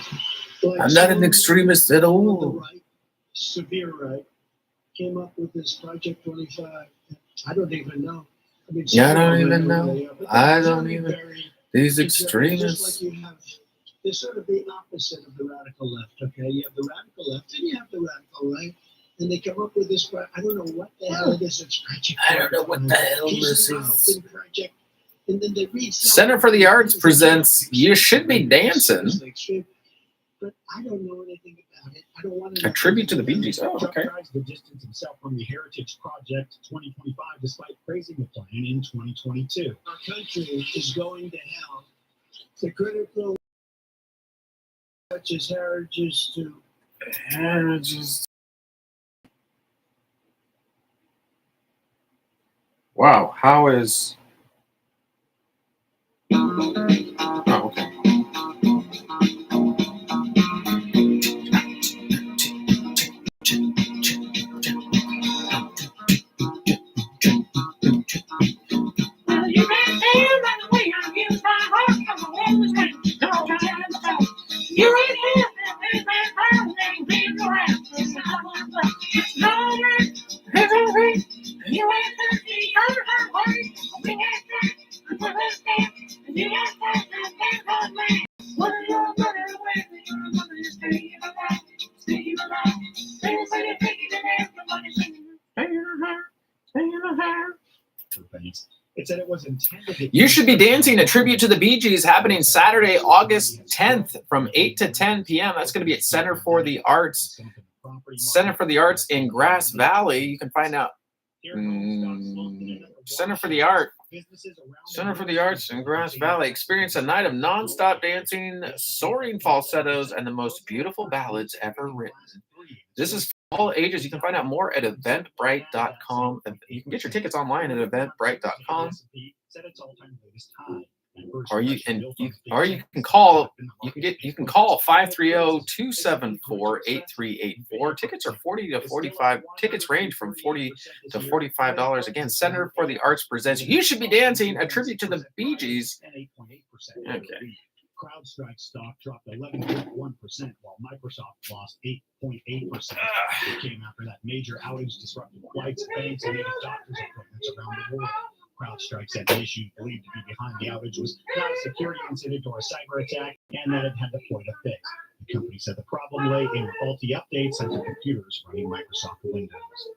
P: Like
A: I'm not an
P: someone
A: extremist at
P: on the
A: all.
P: right, severe right, came up with this Project 25. I don't even know. I mean,
A: Yeah, I
P: some
A: don't
P: of them
A: even
P: know
A: know.
P: who they are, but
A: I
P: they're
A: don't
P: very,
A: even.
P: very
A: These
P: conservative,
A: extremists.
P: Just like you have, they're sort of the opposite of the radical left. Okay, you have the radical left and you have the radical right, and they come up with this. I don't know what the hell it is. It's Project.
A: I don't know what the hell
P: He's
A: this
P: involved
A: is.
P: in Project, and then they read
A: Center for the Arts presents You Should Be Dancing.
P: But I don't know anything about it.
H: I don't want
A: A tribute to the Bee Gees. Oh,
H: Chuck
A: okay.
H: tries to distance himself from the Heritage Project 2025 despite praising the plan in 2022.
P: Our country is going to hell. The critical such as heritage to
A: Heritage. Wow, how is... Oh, okay.
Q: You can't tell by the way I use my heart, I'm always going to talk. You ain't here, there's my phone, ain't been around. It's over, it's over. You ain't thirsty, you're her way. We ain't that, we're that, you ain't that, that's me. What are your mother away? Your mother is staying alive, staying alive. They say they're taking it, everybody's singing. Staying alive, staying alive.
H: It said it was intended to
A: You Should Be Dancing, a tribute to the Bee Gees, happening Saturday, August 10th from 8 to 10 p.m. That's going to be at Center for the Arts. Center for the Arts in Grass Valley. You can find out. Center for the Arts in Grass Valley. Experience a night of nonstop dancing, soaring falsettos, and the most beautiful ballads ever written. This is for all ages. You can find out more at eventbrite.com. You can get your tickets online at eventbrite.com. Or you can call 530-274-8384. Tickets are $40 to $45. Tickets range from $40 to $45. Again, Center for the Arts presents You Should Be Dancing, a tribute to the Bee Gees. Okay.
H: CrowdStrike stock dropped 11.1%, while Microsoft lost 8.8%. It came after that major outage disrupted flights, banks, and even doctors' appointments around the world. CrowdStrike said the issue believed to be behind the outage was not a security incident or a cyber attack, and that it had deployed a fix. The company said the problem lay in faulty updates sent to computers running Microsoft Windows.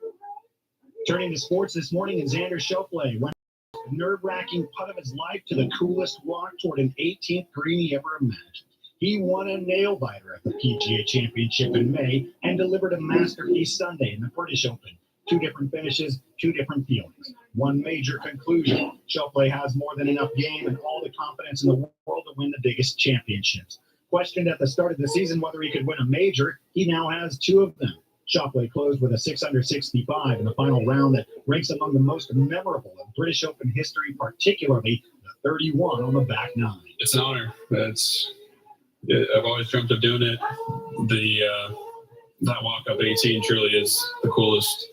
H: Turning to sports this morning, and Xander Schauffele went a nerve-wracking putt of his life to the coolest walk toward an 18th green he ever imagined. He won a nail-biter at the PGA Championship in May and delivered a masterpiece Sunday in the British Open. 2 different finishes, 2 different feelings. One major conclusion: Schauffele has more than enough game and all the confidence in the world to win the biggest championships. Questioned at the start of the season whether he could win a major, he now has 2 of them. Schauffele closed with a 665 in the final round that ranks among the most memorable in British Open history, particularly the 31 on the back 9.
R: It's an honor. I've always dreamt of doing it. That walk-up 18 truly is the coolest,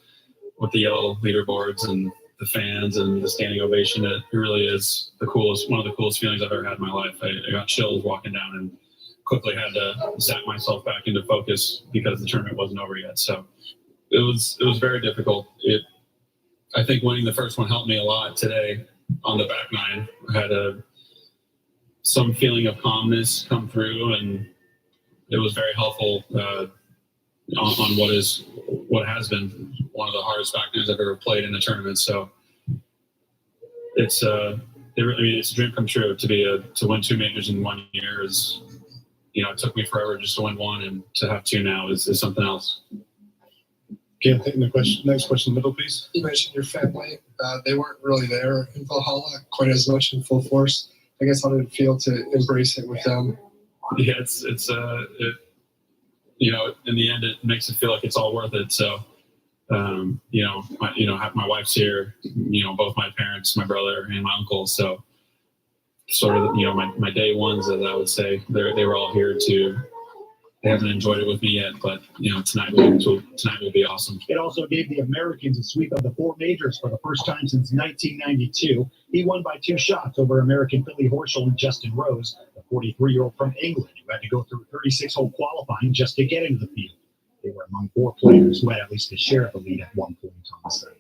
R: with the yellow leaderboards and the fans and the standing ovation. It really is one of the coolest feelings I've ever had in my life. I got chills walking down and quickly had to zap myself back into focus because the tournament wasn't over yet. So it was very difficult. I think winning the first one helped me a lot today on the back 9. I had some feeling of calmness come through, and it was very helpful on what has been one of the hardest back 9s I've ever played in a tournament. So it's a dream come true to win 2 majors in 1 year. It took me forever just to win 1, and to have 2 now is something else.
S: Okay, taking the next question in the middle, please. You mentioned your family. They weren't really there in Valhalla quite as much in full force. I guess how did it feel to embrace it with them?
R: Yeah, in the end, it makes it feel like it's all worth it. So, my wife's here. Both my parents, my brother, and my uncle. So, sort of, my day ones, as I would say, they were all here too. They haven't enjoyed it with me yet, but tonight will be awesome.
H: It also gave the Americans a sweep of the 4 majors for the first time since 1992. He won by 2 shots over American Billy Horschel and Justin Rose, the 43-year-old from England, who had to go through 36-hole qualifying just to get into the field. They were among 4 players who had at least a share of the lead at one point on Sunday.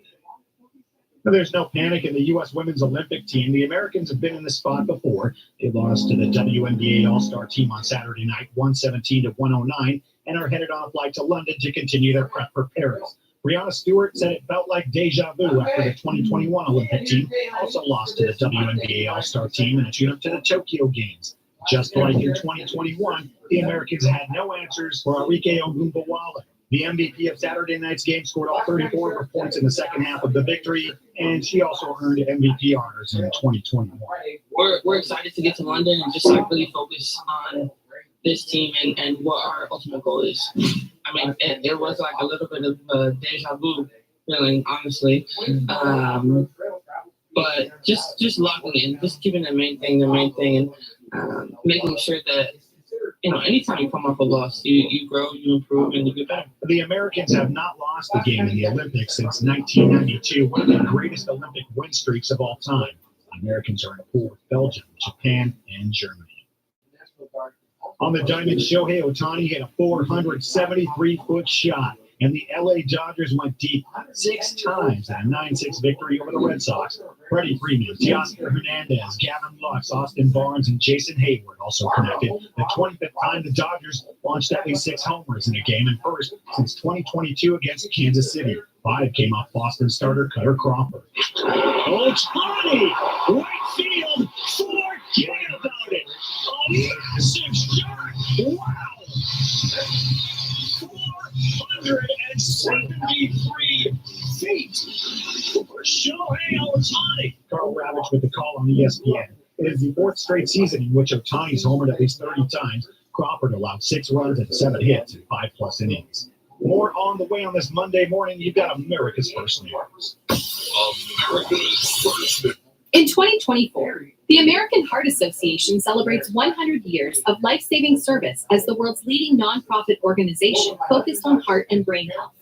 H: Now, there's no panic in the U.S. women's Olympic team. The Americans have been in this spot before. They lost to the WNBA All-Star team on Saturday night, 117 to 109, and are headed on a flight to London to continue their prep for Paris. Brianna Stewart said it felt like deja vu after the 2021 Olympic team also lost to the WNBA All-Star team in a tune-up to the Tokyo Games. Just like in 2021, the Americans had no answers for Enrique Ogumbawale. The MVP of Saturday night's game scored all 34 of her points in the second half of the victory, and she also earned MVP honors in 2021.
T: We're excited to get to London and just like really focus on this team and what our ultimate goal is. I mean, it was like a little bit of deja vu feeling, honestly. But just locking in, just keeping the main thing, and making sure that, anytime you come off a loss, you grow, you improve, and you get better.
H: The Americans have not lost a game in the Olympics since 1992, one of the greatest Olympic win streaks of all time. Americans are in a pool with Belgium, Japan, and Germany. On the diamond, Shohei Ohtani hit a 473-foot shot, and the LA Dodgers went deep 6 times in a 9-6 victory over the Red Sox. Freddie Freeman, Teoscar Hernandez, Gavin Lux, Austin Barnes, and Jason Hayward also connected. The 25th time the Dodgers launched at least 6 homers in a game, and first since 2022 against Kansas City. 5 came off Boston starter Cutter Crawford. Ohtani, right field, forget about it. A massive shot. Wow. 473 feet for Shohei Ohtani. Carl Ravitch with the call on ESPN. It is the 4th straight season in which Ohtani's homered at least 30 times. Crawford allowed 6 runs and 7 hits in 5+ innings. More on the way on this Monday morning. You've got America's First News.
I: America's First News.
E: In 2024, the American Heart Association celebrates 100 years of life-saving service as the world's leading nonprofit organization focused on heart and brain health.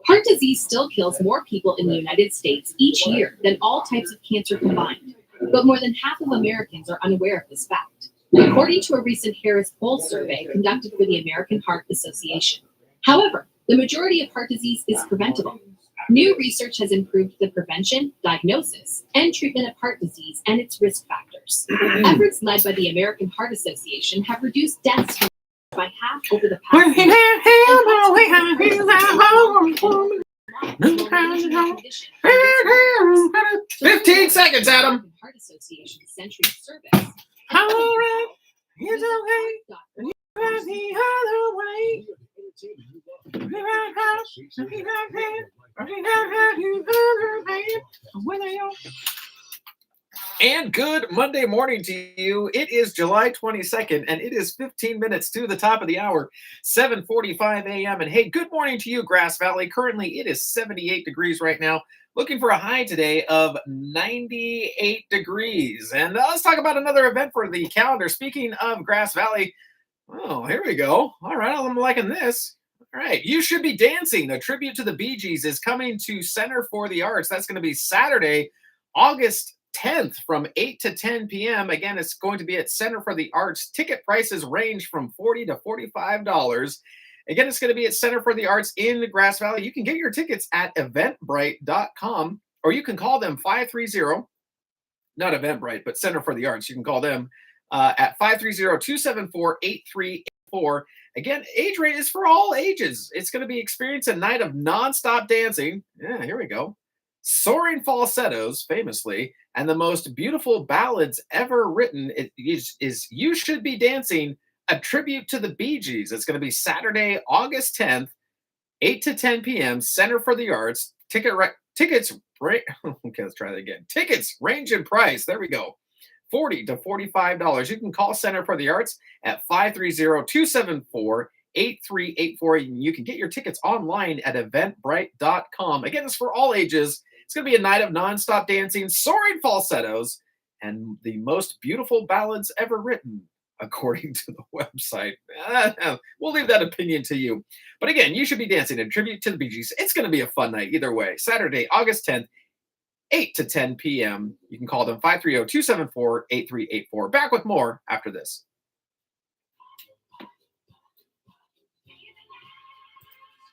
E: Heart disease still kills more people in the United States each year than all types of cancer combined, but more than half of Americans are unaware of this fact, according to a recent Harris Poll survey conducted for the American Heart Association. However, the majority of heart disease is preventable. New research has improved the prevention, diagnosis, and treatment of heart disease and its risk factors. Efforts led by the American Heart Association have reduced deaths by half over the past year.
A: 15 seconds, Adam.
E: Heart Association Century Service.
Q: All right, it's okay. The other way.
A: And good Monday morning to you. It is July 22nd, and it is 15 minutes to the top of the hour, 7:45 a.m. And hey, good morning to you, Grass Valley. Currently, it is 78 degrees right now. Looking for a high today of 98 degrees. And let's talk about another event for the calendar. Speaking of Grass Valley, oh, here we go. All right, I'm liking this. All right, You Should Be Dancing, a tribute to the Bee Gees, is coming to Center for the Arts. That's going to be Saturday, August 10th from 8 to 10 p.m. Again, it's going to be at Center for the Arts. Ticket prices range from $40 to $45. Again, it's going to be at Center for the Arts in Grass Valley. You can get your tickets at eventbrite.com, or you can call them 530, not Eventbrite, but Center for the Arts. You can call them at 530-274-8384. Again, age rate is for all ages. It's going to be experience a night of nonstop dancing. Yeah, here we go. Soaring falsettos, famously, and the most beautiful ballads ever written is You Should Be Dancing, a tribute to the Bee Gees. It's going to be Saturday, August 10th, 8 to 10 p.m., Center for the Arts. Tickets, okay, let's try that again. Tickets range in price. There we go. $40 to $45. You can call Center for the Arts at 530-274-8384. You can get your tickets online at eventbrite.com. Again, it's for all ages. It's going to be a night of nonstop dancing, soaring falsettos, and the most beautiful ballads ever written, according to the website. We'll leave that opinion to you. But again, You Should Be Dancing, a tribute to the Bee Gees. It's going to be a fun night either way. Saturday, August 10th, 8 to 10 p.m. You can call them 530-274-8384. Back with more after this.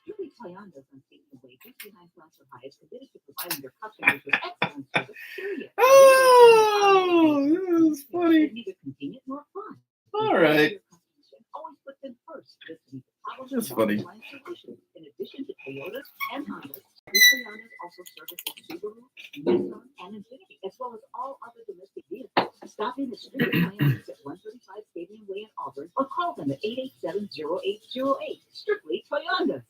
B: Strictly Toyota doesn't take the wages behind Flasher High is committed to providing their customers with excellent service, period.
A: Oh, this is funny.
B: Neither convenient nor fun.
A: All right.
B: Always put them first.
A: That's funny.
B: In addition to Toyotas and Hondas, Toyota also services Subaru, Nissan, and Infiniti, as well as all other domestic vehicles. Stop in the street at 135 Stadium them at 887-0808. Strictly Toyota.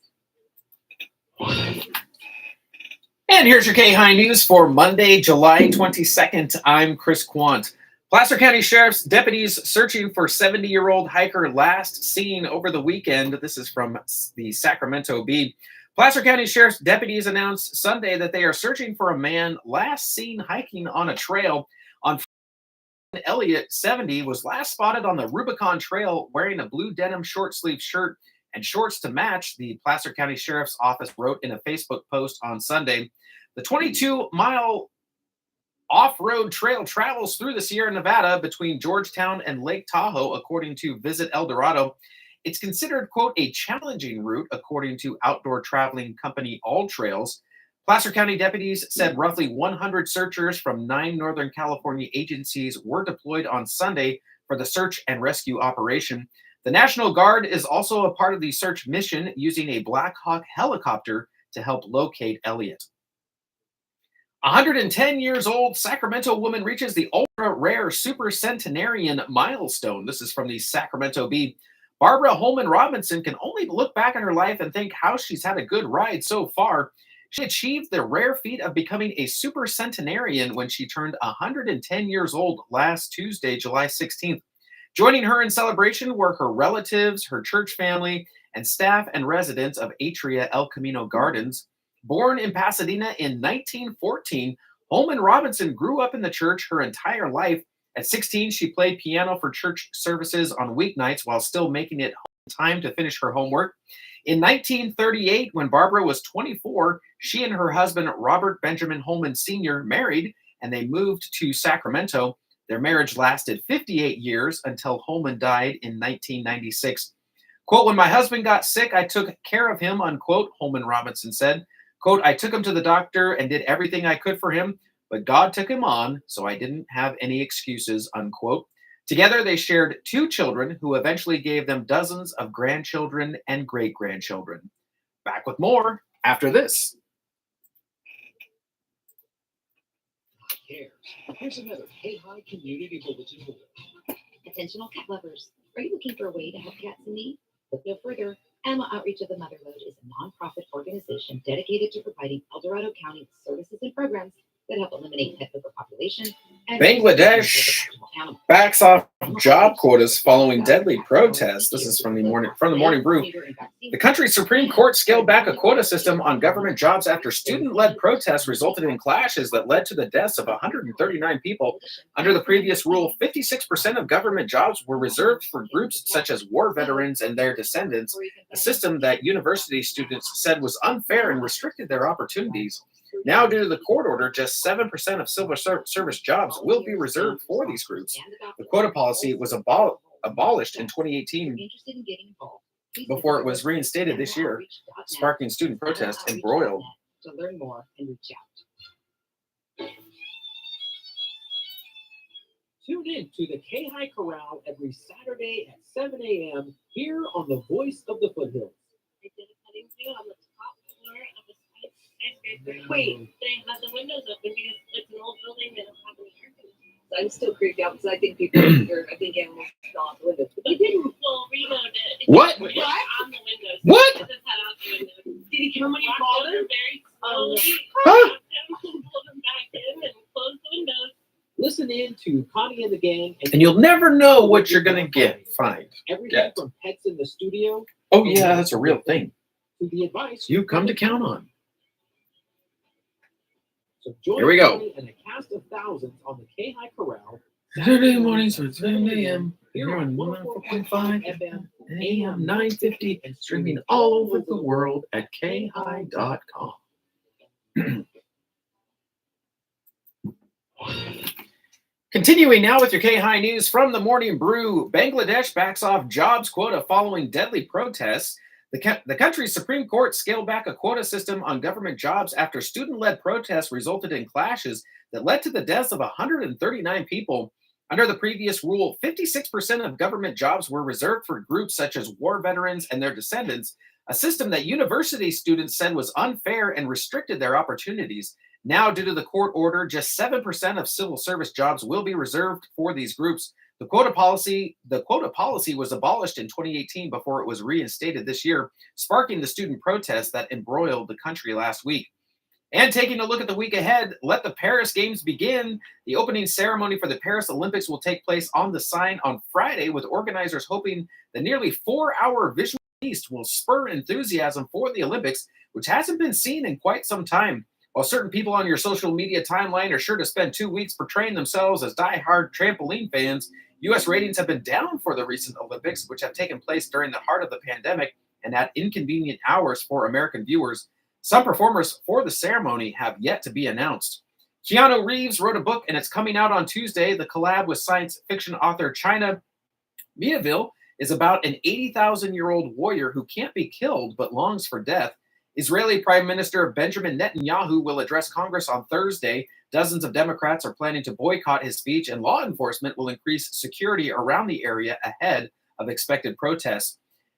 A: And here's your KAHI News for Monday, July 22nd. I'm Chris Quant. Placer County Sheriff's deputies searching for 70-year-old hiker last seen over the weekend. This is from the Sacramento Bee. Placer County Sheriff's deputies announced Sunday that they are searching for a man last seen hiking on a trail on Friday. Elliott, 70, was last spotted on the Rubicon Trail wearing a blue denim short-sleeve shirt and shorts to match, the Placer County Sheriff's Office wrote in a Facebook post on Sunday. The 22-mile off-road trail travels through the Sierra Nevada between Georgetown and Lake Tahoe, according to Visit El Dorado. It's considered, quote, a challenging route, according to outdoor traveling company All Trails. Placer County deputies said roughly 100 searchers from 9 Northern California agencies were deployed on Sunday for the search and rescue operation. The National Guard is also a part of the search mission, using a Black Hawk helicopter to help locate Elliott. 110 years old Sacramento woman reaches the ultra-rare supercentenarian milestone. This is from the Sacramento Bee. Barbara Holman Robinson can only look back on her life and think how she's had a good ride so far. She achieved the rare feat of becoming a supercentenarian when she turned 110 years old last Tuesday, July 16th. Joining her in celebration were her relatives, her church family, and staff and residents of Atria El Camino Gardens. Born in Pasadena in 1914, Holman Robinson grew up in the church her entire life. At 16, she played piano for church services on weeknights while still making it time to finish her homework. In 1938, when Barbara was 24, she and her husband, Robert Benjamin Holman Sr., married, and they moved to Sacramento. Their marriage lasted 58 years until Holman died in 1996. Quote, when my husband got sick, I took care of him, unquote, Holman Robinson said. Quote, I took him to the doctor and did everything I could for him, but God took him on, so I didn't have any excuses, unquote. Together, they shared 2 children who eventually gave them dozens of grandchildren and great-grandchildren. Back with more after this.
D: Here's another KAHI Community Bulletin Board.
U: Attention all cat lovers. Are you looking for a way to help cats in need? Look no further. Animal Outreach of the Motherlode is a nonprofit organization dedicated to providing El Dorado County services and programs that help eliminate pet overpopulation.
A: Bangladesh backs off job quotas following deadly protests. This is from the Morning Brew. The country's Supreme Court scaled back a quota system on government jobs after student-led protests resulted in clashes that led to the deaths of 139 people. Under the previous rule, 56% of government jobs were reserved for groups such as war veterans and their descendants, a system that university students said was unfair and restricted their opportunities. Now, due to the court order, just 7% of civil service jobs will be reserved for these groups. The quota policy was abolished in 2018 before it was reinstated this year, sparking student protest and broil.
B: To learn more and reach out.
D: Tune in to the KAHI Corral every Saturday at 7 a.m. here on the Voice of the Foothills.
N: I did a cutting too on the top floor of the skyscraper. Wait, they had the windows open because it's an old building that don't have any air conditioning.
B: I'm still creeped out because I think animals fell out the windows. But
N: He didn't. Well, Reno did.
A: What?
N: He was on the windows.
A: What?
N: He just had out the windows.
B: Did he come when you
N: Walked
B: called
N: over
B: him?
N: very slowly.
A: Huh?
N: Grabbed him, pulled him back in, and closed the windows.
D: Listen in to Connie and the Gang.
A: And you'll never know what you're going to get. Fine.
D: Everything from pets in the studio
A: Oh, yeah, that's a real thing.
D: to the advice
A: You've come to count on.
D: So join
A: Here we go.
D: Connie and a cast of thousands on the KAHI Corral
A: Saturday mornings at 7 a.m. Here on 104.5 FM, AM 950, and streaming all over the world at KAHI.com. Continuing now with your KAHI news from the Morning Brew. Bangladesh backs off jobs quota following deadly protests. The country's Supreme Court scaled back a quota system on government jobs after student-led protests resulted in clashes that led to the deaths of 139 people. Under the previous rule, 56% of government jobs were reserved for groups such as war veterans and their descendants, a system that university students said was unfair and restricted their opportunities. Now, due to the court order, just 7% of civil service jobs will be reserved for these groups. The quota policy was abolished in 2018 before it was reinstated this year, sparking the student protests that embroiled the country last week. And taking a look at the week ahead, let the Paris Games begin. The opening ceremony for the Paris Olympics will take place on the sign on Friday, with organizers hoping the nearly 4-hour visual feast will spur enthusiasm for the Olympics, which hasn't been seen in quite some time. While certain people on your social media timeline are sure to spend 2 weeks portraying themselves as die-hard trampoline fans, U.S. ratings have been down for the recent Olympics, which have taken place during the heart of the pandemic and at inconvenient hours for American viewers. Some performers for the ceremony have yet to be announced. Keanu Reeves wrote a book, and it's coming out on Tuesday. The collab with science fiction author China Miéville is about an 80,000-year-old warrior who can't be killed but longs for death. Israeli Prime Minister Benjamin Netanyahu will address Congress on Thursday. Dozens of Democrats are planning to boycott his speech, and law enforcement will increase security around the area ahead of expected protests.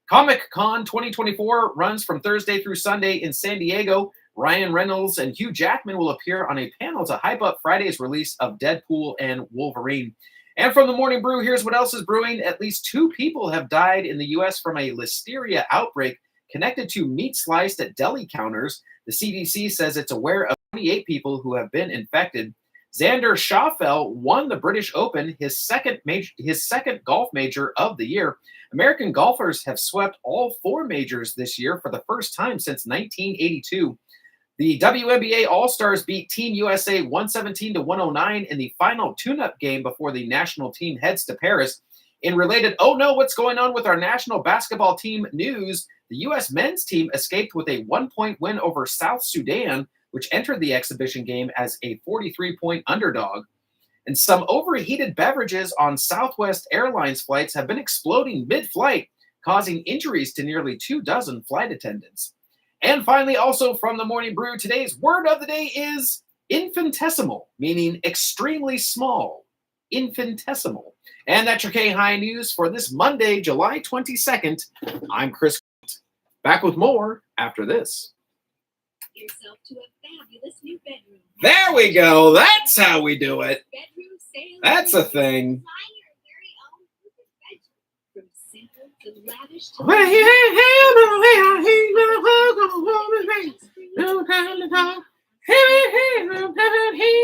A: Comic-Con 2024 runs from Thursday through Sunday in San Diego. Ryan Reynolds and Hugh Jackman will appear on a panel to hype up Friday's release of Deadpool and Wolverine. And from the Morning Brew, here's what else is brewing. At least 2 people have died in the U.S. from a listeria outbreak connected to meat sliced at deli counters. The CDC says it's aware of 28 people who have been infected. Xander Schauffele won the British Open, his second golf major of the year. American golfers have swept all 4 majors this year for the first time since 1982. The WNBA All-Stars beat Team USA 117-109 in the final tune-up game before the national team heads to Paris. In related, oh no, what's going on with our national basketball team news, the U.S. men's team escaped with a 1-point win over South Sudan, which entered the exhibition game as a 43-point underdog. And some overheated beverages on Southwest Airlines flights have been exploding mid-flight, causing injuries to nearly 24 flight attendants. And finally, also from the Morning Brew, today's word of the day is infinitesimal, meaning extremely small. Infinitesimal. And that's your KAHI news for this Monday, July 22nd. I'm Chris. Back with more after this.
U: Yourself to a fabulous new bedroom.
A: There we go. That's how we do it.
U: Bedroom sale.
A: That's a thing.
U: From simple to lavish to
A: no time to talk.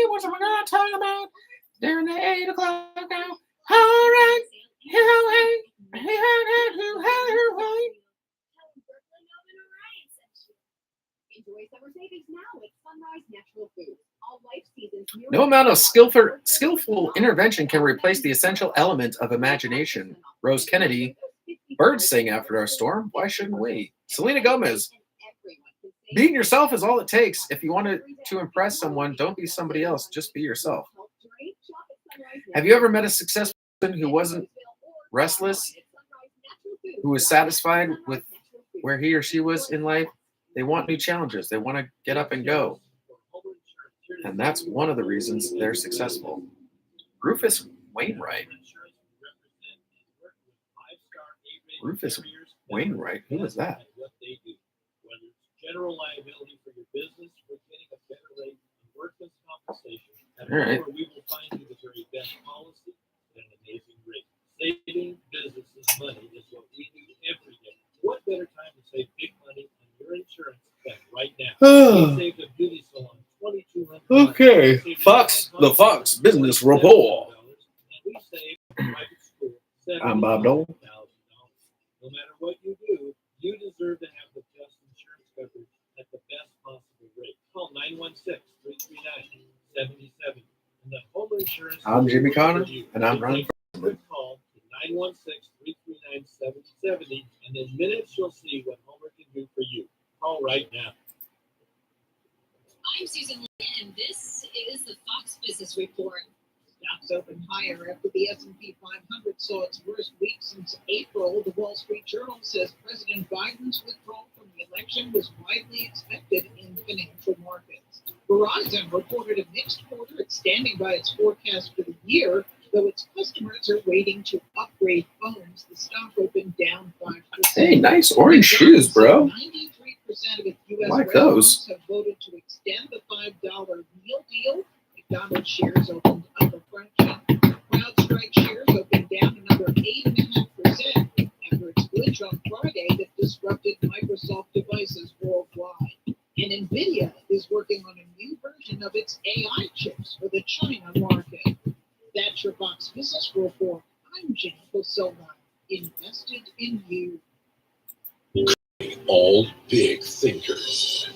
A: What's we gonna talk about during the 8 o'clock hour? All right.
U: Enjoy summer savings now at Sunrise Natural Foods. All life seasons.
A: No amount of skillful intervention can replace the essential element of imagination. Rose Kennedy, birds sing after a storm. Why shouldn't we? Selena Gomez, being yourself is all it takes. If you want to impress someone, don't be somebody else. Just be yourself. Have you ever met a successful person who wasn't restless, who was satisfied with where he or she was in life? They want new challenges. They want to get up and go. And that's one of the reasons they're successful. Rufus Wainwright. Rufus Wainwright? Who is that?
C: General liability for your business, we're getting a better rate in workers' compensation.
A: All right.
C: We will find you the very best policy at an amazing rate. Saving businesses money is what we do every day. What better time to save big money on your insurance than right now? We saved a beauty salon $2,200.
A: Okay. The Fox Business Report.
C: We saved a private school
A: I'm Bob Dole.
C: $75,000. No matter what you do, you deserve to have the best insurance coverage at the best possible rate. Call 916-339-7070. And the home insurance.
A: I'm Jimmy Connor, and I'm Ron.
C: Call to 916-339-7070, and in minutes you'll see what Homer can do for you. Call right now.
E: I'm Susan Lee, and this is the Fox Business Report.
G: Stocks open higher after the S&P 500 saw its worst week since April. The Wall Street Journal says President Biden's withdrawal from the election was widely expected in financial markets. Verizon reported a mixed quarter. It's standing by its forecast for the year, though its customers are waiting to upgrade phones. The stock opened down 5%.
A: Hey, nice orange shoes, bro.
G: 93% of its U.S.
A: Like those.
G: restaurants have voted to extend the $5 meal deal. McDonald's shares opened up a fraction. CrowdStrike shares opened NVIDIA is working on a new version of its AI chips for the China market. That's your Fox Business Report. I'm Jane Silva, invested in you.
I: All big thinkers.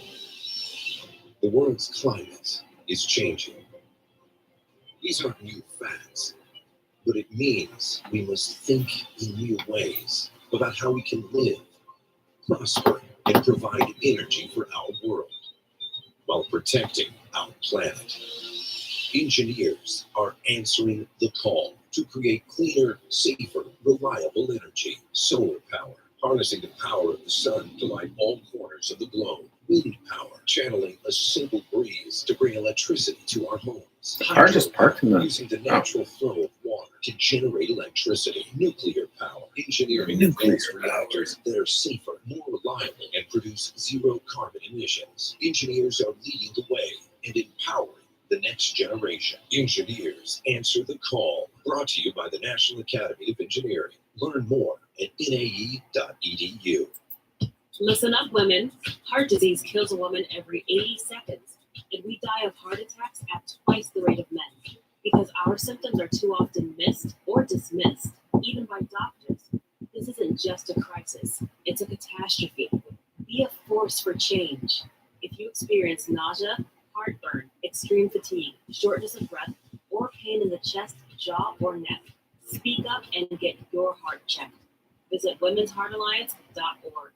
I: The world's climate is changing. These aren't new facts, but it means we must think in new ways about how we can live, prosper, and provide energy for our world while protecting our planet. Engineers are answering the call to create cleaner, safer, reliable energy. Solar power, harnessing the power of the sun to light all corners of the globe. Wind power, channeling a simple breeze to bring electricity to our homes.
A: The car just parked in the...
I: Using the natural flow of water to generate electricity. Nuclear power, engineering advanced reactors that are safer, more reliable, and produce zero carbon emissions. Engineers are leading the way and empowering the next generation. Engineers answer the call. Brought to you by the National Academy of Engineering. Learn more at nae.edu.
F: Listen up, women. Heart disease kills a woman every 80 seconds, and we die of heart attacks at twice the rate of men because our symptoms are too often missed or dismissed, even by doctors. This isn't just a crisis, it's a catastrophe. Be a force for change. If you experience nausea, heartburn, extreme fatigue, shortness of breath, or pain in the chest, jaw, or neck, speak up and get your heart checked. Visit womensheartalliance.org.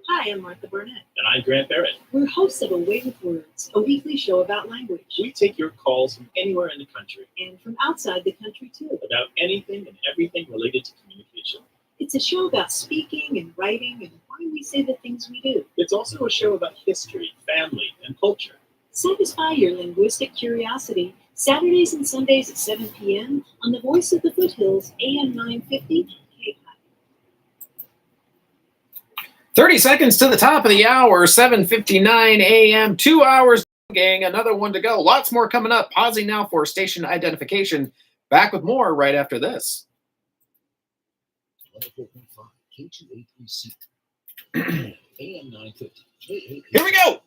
F: Hi, I'm Martha Burnett.
V: And I'm Grant Barrett.
F: We're hosts of A Way with Words, a weekly show about language.
V: We take your calls from anywhere in the country.
F: And from outside the country, too.
V: About anything and everything related to communication.
F: It's a show about speaking and writing and why we say the things we do.
V: It's also a show about history, family, and culture.
F: Satisfy your linguistic curiosity Saturdays and Sundays at 7 p.m. on the Voice of the Foothills, AM 950, KAHI.
A: 30 seconds to the top of the hour, 7:59 a.m., 2 hours, gang, another one to go. Lots more coming up. Pausing now for station identification. Back with more right after this.
I: 104.5, K283C, AM 950.
A: Here we go.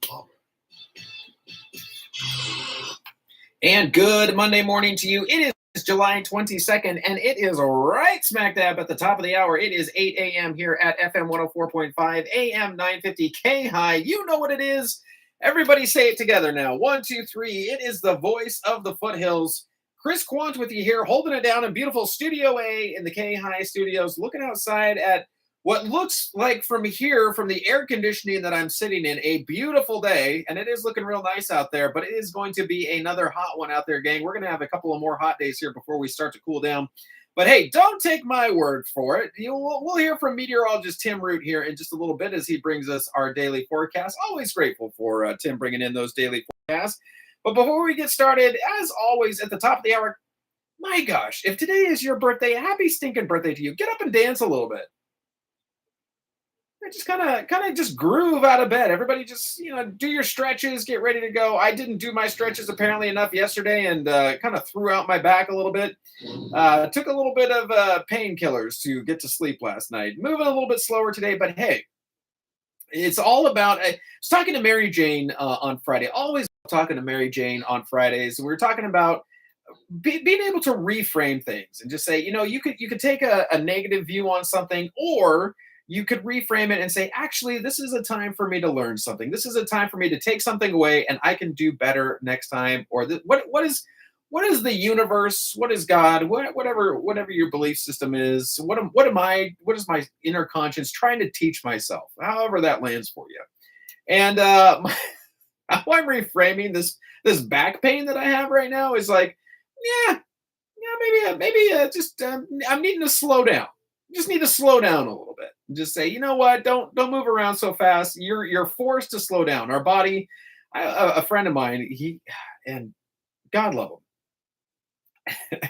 A: And good Monday morning to you. It is July 22nd, and it is right smack dab at the top of the hour. It is 8 a.m. here at FM 104.5, AM 950 KAHI. You know what it is. Everybody say it together now. 1, 2, 3. It is the Voice of the Foothills. Chris Quant with you here, holding it down in beautiful Studio A in the KAHI studios, looking outside at what looks like from here, from the air conditioning that I'm sitting in, a beautiful day, and it is looking real nice out there, but it is going to be another hot one out there, gang. We're going to have a couple of more hot days here before we start to cool down. But hey, don't take my word for it. We'll hear from meteorologist Tim Root here in just a little bit as he brings us our daily forecast. Always grateful for Tim bringing in those daily forecasts. But before we get started, as always, at the top of the hour, my gosh, if today is your birthday, happy stinking birthday to you. Get up and dance a little bit. Just kind of just groove out of bed. Everybody just, do your stretches, get ready to go. I didn't do my stretches apparently enough yesterday and kind of threw out my back a little bit. Took a little bit of painkillers to get to sleep last night. Moving a little bit slower today, but hey, it's all about, I was talking to Mary Jane on Friday. Always talking to Mary Jane on Fridays. And we were talking about being able to reframe things and just say, you could take a negative view on something, or you could reframe it and say, actually, this is a time for me to learn something. This is a time for me to take something away and I can do better next time. Or what is the universe? What is God? Whatever your belief system is. What is my inner conscience trying to teach myself? However that lands for you. And how I'm reframing this back pain that I have right now is like, maybe I'm needing to slow down. Just need to slow down a little bit. Just say, you know what? Don't move around so fast. You're forced to slow down. Our body. A friend of mine, and God love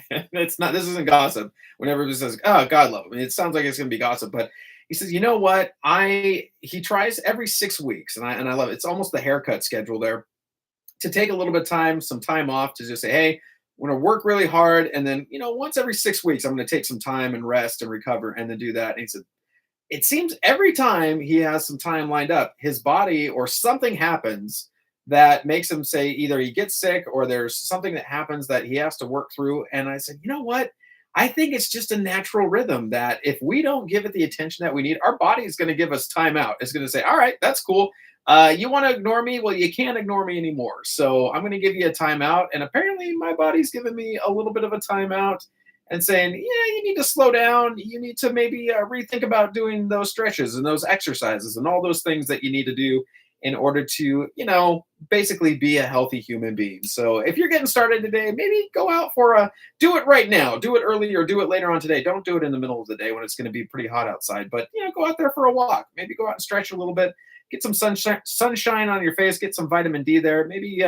A: him. This isn't gossip. When everybody says, "Oh, God love him," it sounds like it's going to be gossip. But he says, you know what? He tries every 6 weeks, and I love it. It's almost the haircut schedule there, to take a little bit of time, some time off, to just say, hey, I'm going to work really hard, and then once every 6 weeks, I'm going to take some time and rest and recover, and then do that. And he said, it seems every time he has some time lined up, his body or something happens that makes him say either he gets sick or there's something that happens that he has to work through. And I said, you know what? I think it's just a natural rhythm that if we don't give it the attention that we need, our body is going to give us time out. It's going to say, all right, that's cool. You want to ignore me? Well, you can't ignore me anymore. So I'm going to give you a timeout. And apparently my body's giving me a little bit of a timeout and saying, yeah, you need to slow down. You need to maybe rethink about doing those stretches and those exercises and all those things that you need to do in order to, basically be a healthy human being. So if you're getting started today, maybe go out for do it right now, do it early or do it later on today. Don't do it in the middle of the day when it's going to be pretty hot outside, but go out there for a walk, maybe go out and stretch a little bit, get some sunshine on your face, get some vitamin D there, maybe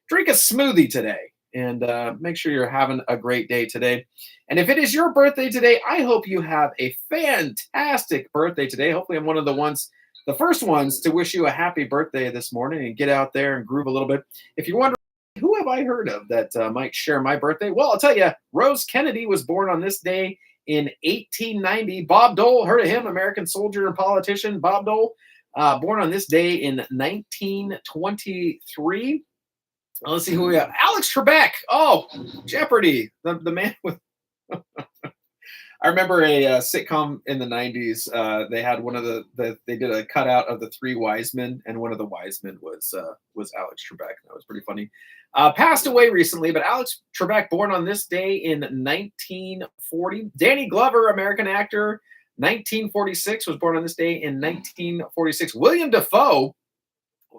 A: drink a smoothie today. And make sure you're having a great day today. And if it is your birthday today, I hope you have a fantastic birthday today. Hopefully I'm one of the first ones to wish you a happy birthday this morning and get out there and groove a little bit. If you're wondering, who have I heard of that might share my birthday? Well, I'll tell you, Rose Kennedy was born on this day in 1890. Bob Dole, heard of him, American soldier and politician, Bob Dole, born on this day in 1923. Let's see who we have. Alex Trebek. Oh, Jeopardy. The man with... I remember a sitcom in the 90s. They had one of they did a cutout of the three wise men, and one of the wise men was Alex Trebek. That was pretty funny. Passed away recently, but Alex Trebek, born on this day in 1940. Danny Glover, American actor, 1946, was born on this day in 1946. William Dafoe,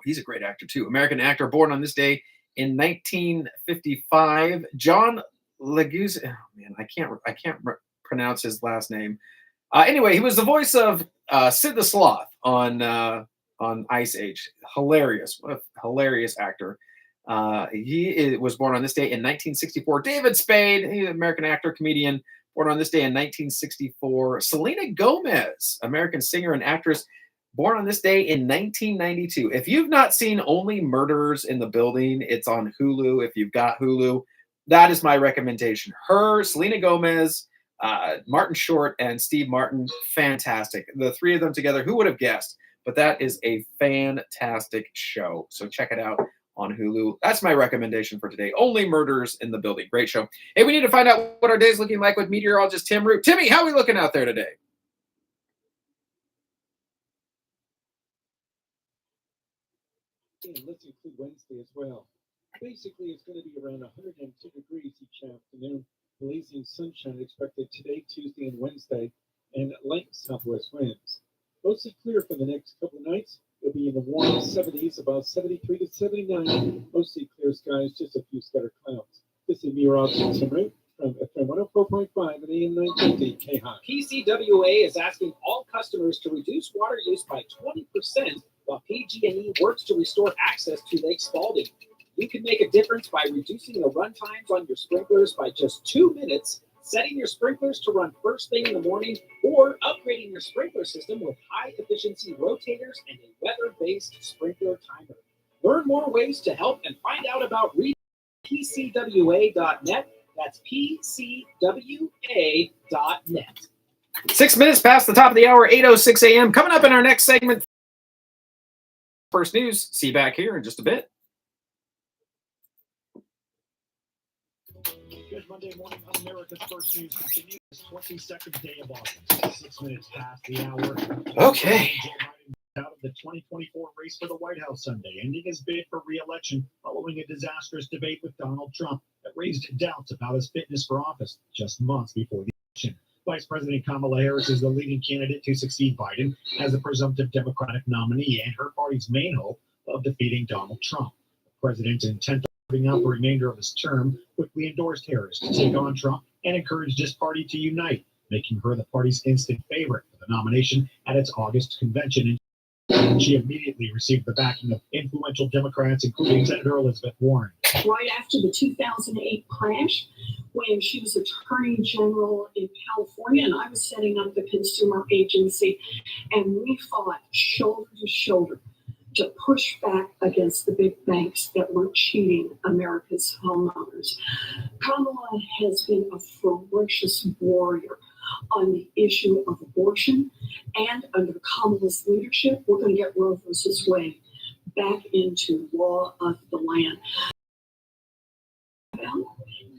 A: he's a great actor too. American actor, born on this day in 1955. John Leguse, oh man, I can't pronounce his last name. Anyway, he was the voice of Sid the Sloth on Ice Age. Hilarious, what a hilarious actor. He was born on this day in 1964. David Spade, he's an American actor, comedian, born on this day in 1964. Selena Gomez, American singer and actress, born on this day in 1992. If you've not seen Only Murders in the Building, it's on Hulu. If you've got Hulu, that is my recommendation. Her, Selena Gomez, Martin Short, and Steve Martin, fantastic. The three of them together, who would have guessed? But that is a fantastic show. So check it out on Hulu. That's my recommendation for today. Only Murders in the Building. Great show. Hey, we need to find out what our day's looking like with meteorologist Tim Root. Timmy, how are we looking out there today?
J: And let's include Wednesday as well. Basically, it's going to be around 102 degrees each afternoon. Blazing sunshine expected today, Tuesday, and Wednesday, and light southwest winds. Mostly clear for the next couple of nights. It'll be in the warm 70s, about 73 to 79. Mostly clear skies, just a few scattered clouds. This is meteorologist Tim Root from FM 104.5 and AM 950 KAHI.
C: PCWA is asking all customers to reduce water use by 20% while PG&E works to restore access to Lake Spalding. You can make a difference by reducing the run times on your sprinklers by just 2 minutes, setting your sprinklers to run first thing in the morning, or upgrading your sprinkler system with high-efficiency rotators and a weather-based sprinkler timer. Learn more ways to help and find out about PCWA.net. That's PCWA.net.
A: 6 minutes past the top of the hour, 8:06 a.m. Coming up in our next segment, First News. See you back here in just a bit.
L: Good Monday morning on America's First News continues. 22nd day of August. 6 minutes past the hour.
A: Okay.
L: Out of the 2024 race for the White House Sunday, ending his bid for re-election following a disastrous debate with Donald Trump that raised doubts about his fitness for office just months before the election. Vice President Kamala Harris is the leading candidate to succeed Biden as the presumptive Democratic nominee and her party's main hope of defeating Donald Trump. The president, intent on serving out the remainder of his term, quickly endorsed Harris to take on Trump and encouraged his party to unite, making her the party's instant favorite for the nomination at its August convention. She immediately received the backing of influential Democrats, including Senator Elizabeth Warren.
M: Right after the 2008 crash, when she was Attorney General in California, and I was setting up the consumer agency, and we fought shoulder to shoulder to push back against the big banks that were cheating America's homeowners. Kamala has been a ferocious warrior on the issue of abortion. And under Kamala's leadership, we're going to get Roe versus Wade back into law of the land.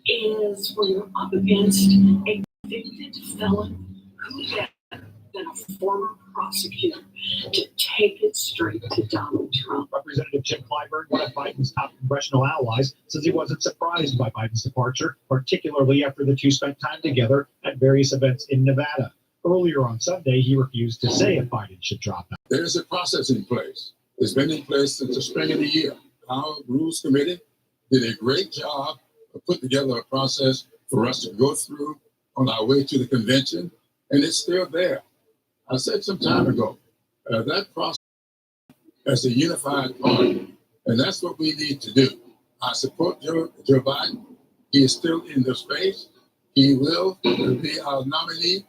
M: Is where you're up against a convicted felon who better than a former prosecutor to take it straight to Donald Trump.
H: Representative Jim Clyburn, one of Biden's top congressional allies, says he wasn't surprised by Biden's departure, particularly after the two spent time together at various events in Nevada. Earlier on Sunday, he refused to say if Biden should drop out.
K: There's a process in place. It's been in place since the spring of the year. Our Rules Committee did a great job of putting together a process for us to go through on our way to the convention, and it's still there. I said some time ago, that process as a unified party, and that's what we need to do. I support Joe Biden. He is still in the space. He will be our nominee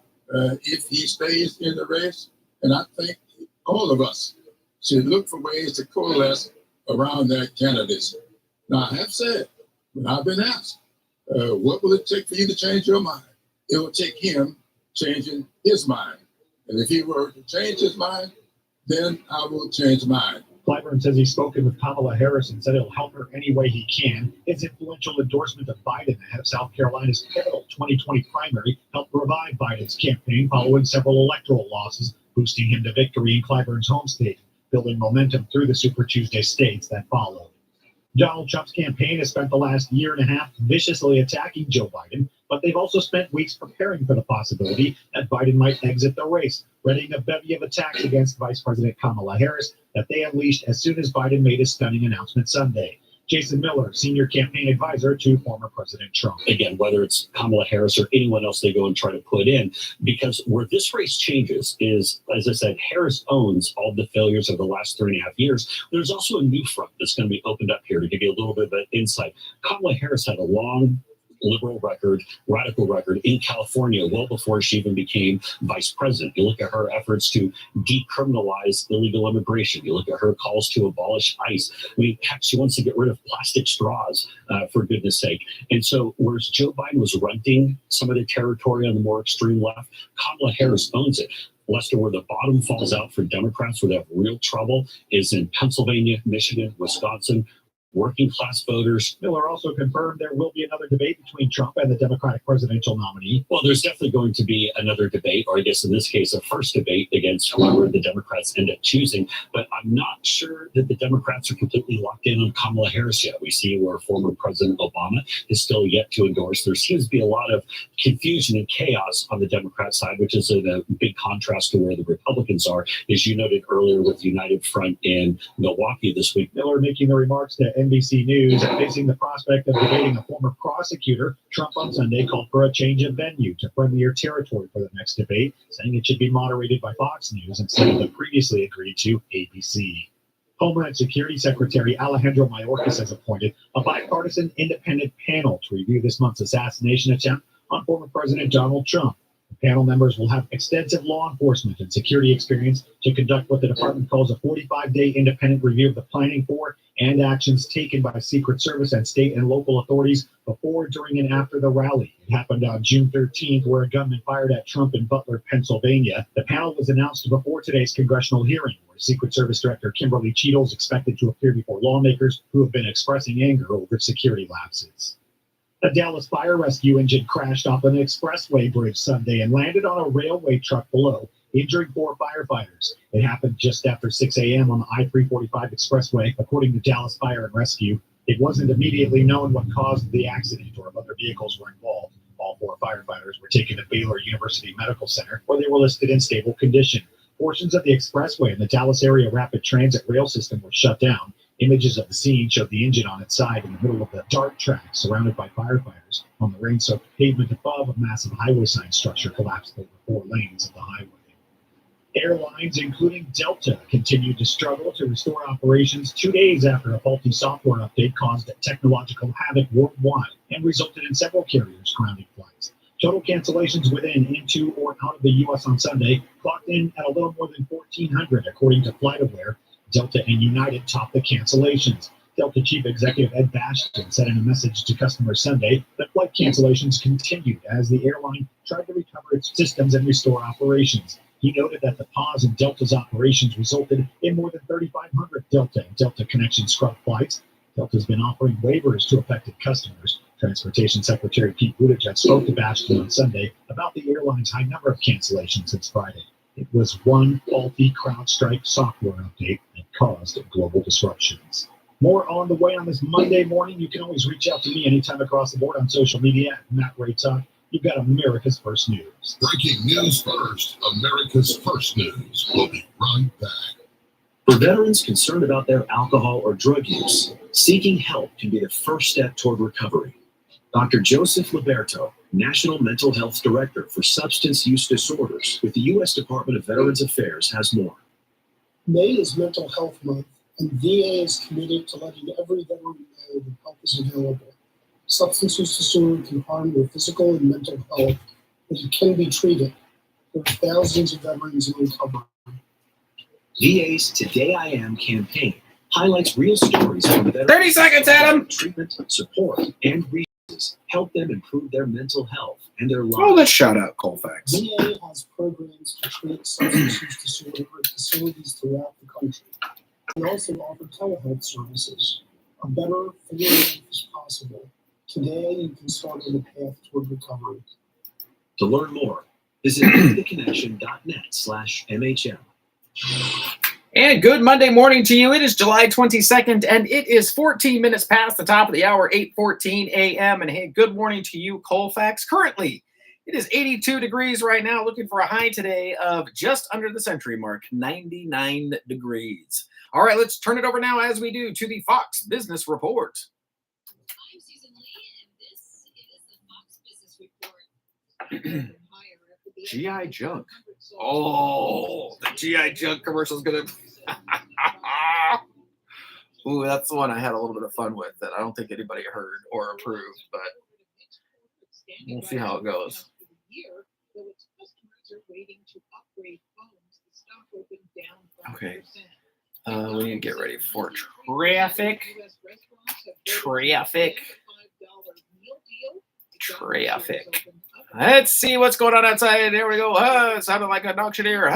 K: if he stays in the race, and I think all of us should look for ways to coalesce around that candidacy. Now, I have said, when I've been asked, what will it take for you to change your mind? It will take him changing his mind. And if he were to change his mind, then I will change mine.
H: Clyburn says he's spoken with Kamala Harris and said he'll help her any way he can. His influential endorsement of Biden ahead of South Carolina's pivotal 2020 primary helped revive Biden's campaign following several electoral losses, boosting him to victory in Clyburn's home state, building momentum through the Super Tuesday states that followed. Donald Trump's campaign has spent the last year and a half viciously attacking Joe Biden, but they've also spent weeks preparing for the possibility that Biden might exit the race, readying a bevy of attacks against Vice President Kamala Harris that they unleashed as soon as Biden made his stunning announcement Sunday. Jason Miller, senior campaign advisor to former President Trump.
O: Again, whether it's Kamala Harris or anyone else they go and try to put in, because where this race changes is, as I said, Harris owns all the failures of the last 3.5 years. There's also a new front that's going to be opened up here to give you a little bit of an insight. Kamala Harris had a long liberal record, radical record in California well before she even became vice president. You look at her efforts to decriminalize illegal immigration. You look at her calls to abolish ICE. I mean, heck, she wants to get rid of plastic straws, for goodness sake. And so whereas Joe Biden was renting some of the territory on the more extreme left, Kamala Harris owns it. Lester, where the bottom falls out for Democrats, where they have real trouble, is in Pennsylvania, Michigan, Wisconsin, working class voters.
H: Miller also confirmed there will be another debate between Trump and the Democratic presidential nominee.
O: Well, there's definitely going to be another debate, or I guess in this case, a first debate against whoever the Democrats end up choosing. But I'm not sure that the Democrats are completely locked in on Kamala Harris yet. We see where former President Obama is still yet to endorse. There seems to be a lot of confusion and chaos on the Democrat side, which is in a big contrast to where the Republicans are, as you noted earlier with the United Front in Milwaukee this week.
H: Miller making the remarks to NBC News, facing the prospect of debating a former prosecutor, Trump on Sunday called for a change of venue to friendlier territory for the next debate, saying it should be moderated by Fox News instead of the previously agreed to ABC. Homeland Security Secretary Alejandro Mayorkas has appointed a bipartisan independent panel to review this month's assassination attempt on former President Donald Trump. The panel members will have extensive law enforcement and security experience to conduct what the department calls a 45-day independent review of the planning for and actions taken by Secret Service and state and local authorities before, during, and after the rally. It happened on June 13th, where a gunman fired at Trump in Butler, Pennsylvania. The panel was announced before today's congressional hearing, where Secret Service Director Kimberly Cheadle is expected to appear before lawmakers who have been expressing anger over security lapses. A Dallas fire rescue engine crashed off an expressway bridge Sunday and landed on a railway truck below, injuring 4 firefighters. It happened just after 6 a.m. on the I-345 expressway, according to Dallas Fire and Rescue. It wasn't immediately known what caused the accident or if other vehicles were involved. All 4 firefighters were taken to Baylor University Medical Center, where they were listed in stable condition. Portions of the expressway and the Dallas area rapid transit rail system were shut down. Images of the scene showed the engine on its side in the middle of the DART track, surrounded by firefighters. On the rain-soaked pavement above, a massive highway sign structure collapsed over 4 lanes of the highway. Airlines, including Delta, continued to struggle to restore operations 2 days after a faulty software update caused technological havoc worldwide and resulted in several carriers grounding flights. Total cancellations within, into, or out of the U.S. on Sunday clocked in at a little more than 1,400, according to FlightAware. Delta and United topped the cancellations. Delta Chief Executive Ed Bastian said in a message to customers Sunday that flight cancellations continued as the airline tried to recover its systems and restore operations. He noted that the pause in Delta's operations resulted in more than 3,500 Delta and Delta Connection scrub flights. Delta's been offering waivers to affected customers. Transportation Secretary Pete Buttigieg spoke to Bastian on Sunday about the airline's high number of cancellations since Friday. It was one faulty CrowdStrike software update that caused global disruptions. More on the way on this Monday morning. You can always reach out to me anytime across the board on social media at Matt Ray Talk. You've got America's First News.
K: Breaking news first, America's First News. We'll be right back.
P: For veterans concerned about their alcohol or drug use, seeking help can be the first step toward recovery. Dr. Joseph Liberto, National Mental Health Director for Substance Use Disorders with the U.S. Department of Veterans Affairs, has more.
S: May is Mental Health Month, and VA is committed to letting every veteran know that help is available. Substance use disorder can harm your physical and mental health, but it can be treated. There are thousands of veterans in recovery.
P: VA's Today I Am campaign highlights real stories from veterans.
A: 30 seconds, Adam!
P: Treatment, support, and resources help them improve their mental health and their lives.
A: Oh, let's shout out Colfax.
S: VA has programs to treat substance use disorder at facilities throughout the country. We also offer telehealth services. A better, fuller life is possible. Today, you can start on the path toward recovery.
P: To learn more, visit theconnection.net/MHM.
A: And good Monday morning to you. It is July 22nd, and it is 14 minutes past the top of the hour, 8:14 a.m. And hey, good morning to you, Colfax. Currently, it is 82 degrees right now, looking for a high today of just under the century mark, 99 degrees. All right, let's turn it over now, as we do, to the Fox Business Report.
E: I'm Susan Lee, and this is the Fox Business Report.
A: GI Junk. Oh, the GI Junk commercial is going to... Ooh, that's the one I had a little bit of fun with that I don't think anybody heard or approved, but we'll see how it goes. Okay. We need to get ready for traffic. Let's see what's going on outside. There we go. It sounded like an auctioneer.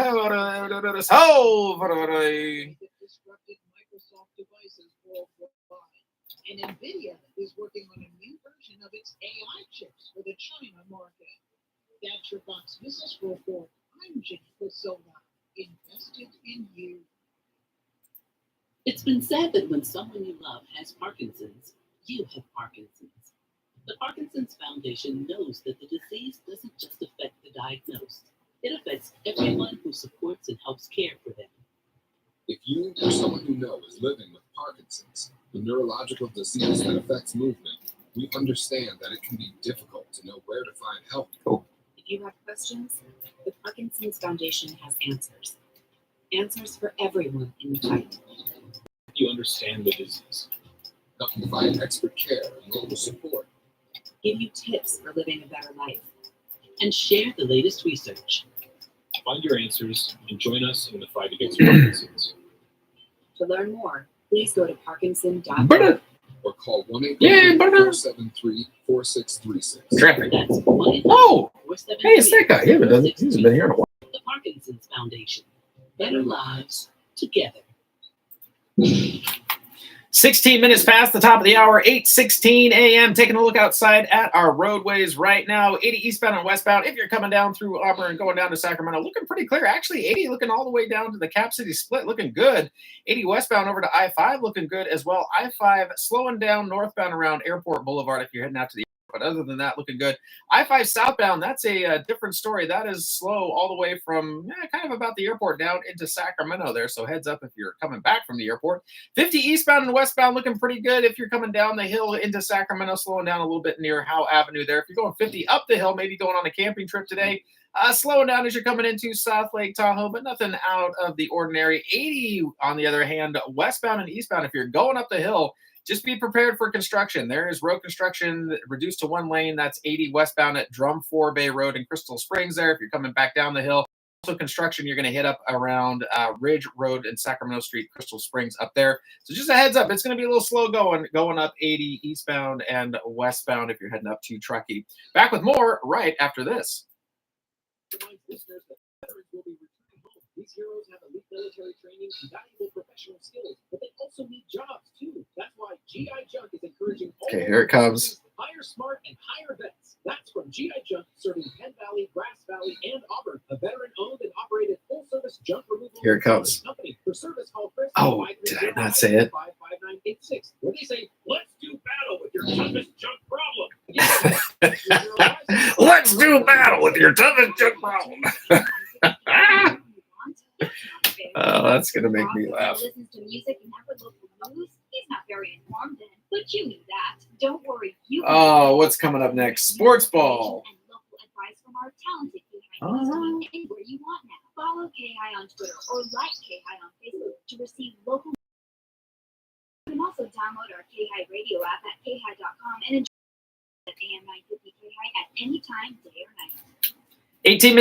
G: And NVIDIA is working on a new version of its AI chips for the China market. That's your Fox Business Report. I'm Jenny Priscilla, invested in you.
W: It's been said that when someone you love has Parkinson's, you have Parkinson's. The Parkinson's Foundation knows that the disease doesn't just affect the diagnosed. It affects everyone who supports and helps care for them.
K: If you or someone you know is living with Parkinson's, a neurological disease that affects movement, we understand that it can be difficult to know where to find help.
X: If you have questions, the Parkinson's Foundation has answers. Answers for everyone in the fight.
R: You understand the disease.
K: Help you find expert care and local support.
X: Give you tips for living a better life.
W: And share the latest research.
R: Find your answers and join us in the fight against Parkinson's.
X: To learn more, please go to parkinson.org.
K: Or call 1-800-473-4636.
A: Traffic.
W: That's
A: Oh! Hey, it's that guy. He hasn't been here in a while.
W: The Parkinson's Foundation. Better lives together.
A: 16 minutes past the top of the hour, 8:16 a.m. Taking a look outside at our roadways right now. 80 eastbound and westbound. If you're coming down through Auburn and going down to Sacramento, looking pretty clear. Actually, 80 looking all the way down to the Cap City split, looking good. 80 westbound over to I-5 looking good as well. I-5 slowing down northbound around Airport Boulevard if you're heading out to the but other than that, looking good. I-5 southbound, that's a different story. That is slow all the way from kind of about the airport down into Sacramento there. So heads up if you're coming back from the airport. 50 eastbound and westbound looking pretty good. If you're coming down the hill into Sacramento, slowing down a little bit near Howe Avenue there. If you're going 50 up the hill, maybe going on a camping trip today, slowing down as you're coming into South Lake Tahoe, but nothing out of the ordinary. 80, on the other hand, westbound and eastbound, if you're going up the hill, just be prepared for construction. There is road construction reduced to one lane. That's 80 westbound at Drum 4 Bay Road in Crystal Springs there. If you're coming back down the hill, Also, construction, you're going to hit up around Ridge Road and Sacramento Street, Crystal Springs up there. So just a heads up, it's going to be a little slow going up 80 eastbound and westbound if you're heading up to Truckee. Back with more right after this.
D: These heroes have elite military training and valuable professional skills, but they also need jobs too. That's why GI Junk is encouraging all
A: Okay, here it comes.
D: hire smart and hire vets. That's from GI Junk, serving Penn Valley, Grass Valley, and Auburn. A veteran-owned and operated full-service junk removal
A: Here it comes.
D: company. For service, call Chris.
A: Oh, did I not say it?
D: 55986. Where they say, "Let's do battle with your toughest junk problem."
A: Let's do battle with your toughest junk problem. Oh, that's going to make me laugh.
B: Listens to music and never local news. He's not very informed then, but you knew that. Don't worry.
A: Oh, what's coming up next? Sports ball.
B: And local advice from our talented KAHI team anywhere you want now. Follow KAHI on Twitter or like KAHI on Facebook to receive local. You can also download our KAHI radio app at KAHI.com and enjoy at AM 950 KAHI at any time, day or night.
A: 18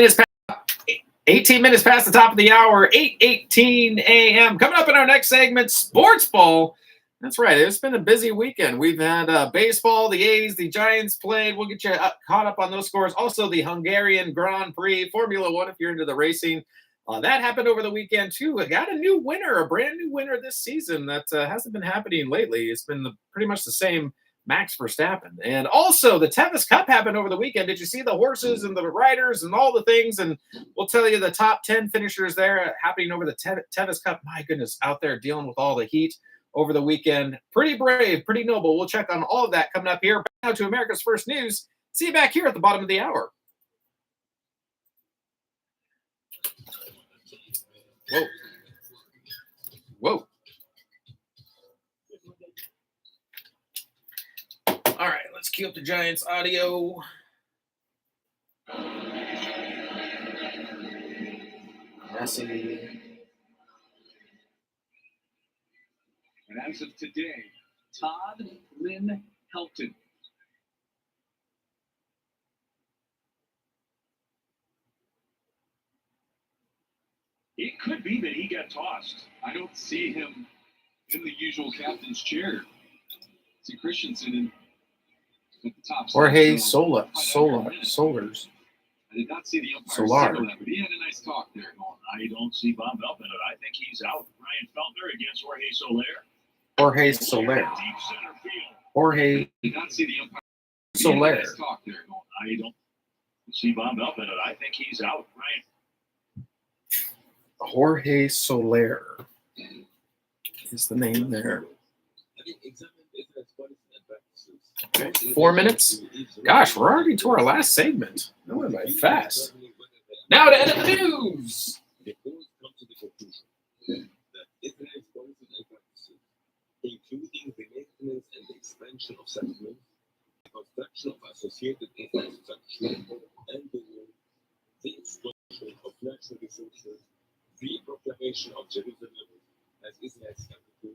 A: minutes past the top of the hour, 8:18 a.m. Coming up in our next segment, sports ball. That's right. It's been a busy weekend. We've had baseball, the A's, the Giants played. We'll get you caught up on those scores. Also, the Hungarian Grand Prix, Formula One, if you're into the racing. That happened over the weekend, too. I got a new winner, a brand new winner this season that hasn't been happening lately. It's been pretty much the same Max Verstappen. And also, the Tevis Cup happened over the weekend. Did you see the horses and the riders and all the things? And we'll tell you the top 10 finishers there happening over the Tevis Cup. My goodness, out there dealing with all the heat over the weekend. Pretty brave, pretty noble. We'll check on all of that coming up here. Back now to America's First News. See you back here at the bottom of the hour. Whoa. Whoa. All right, let's cue up the Giants audio. Messi.
N: And as of today, Todd Lynn Helton. It could be that he got tossed. I don't see him in the usual captain's chair. See Christensen at the top.
A: Jorge Solars.
N: I did not see the umpire
A: Solar.
N: signal that, but he had a nice talk there. I don't see Bob Melvin, but I think he's out. Ryan Feltner against Jorge Soler.
A: Jorge Soler.
N: Deep center field.
A: Jorge
N: Did not see the umpire.
A: Soler.
N: He had a nice talk there. I don't see Bob Melvin, but I think he's out. Ryan.
A: Jorge Soler is the name there. Okay, 4 minutes. Gosh, we're already to our last segment. That went by fast. Now to end of the news.
I: Including the maintenance and expansion of settlements, the construction of associated infrastructure, and the exploitation of natural resources, the proclamation of Jerusalem as Israel's capital,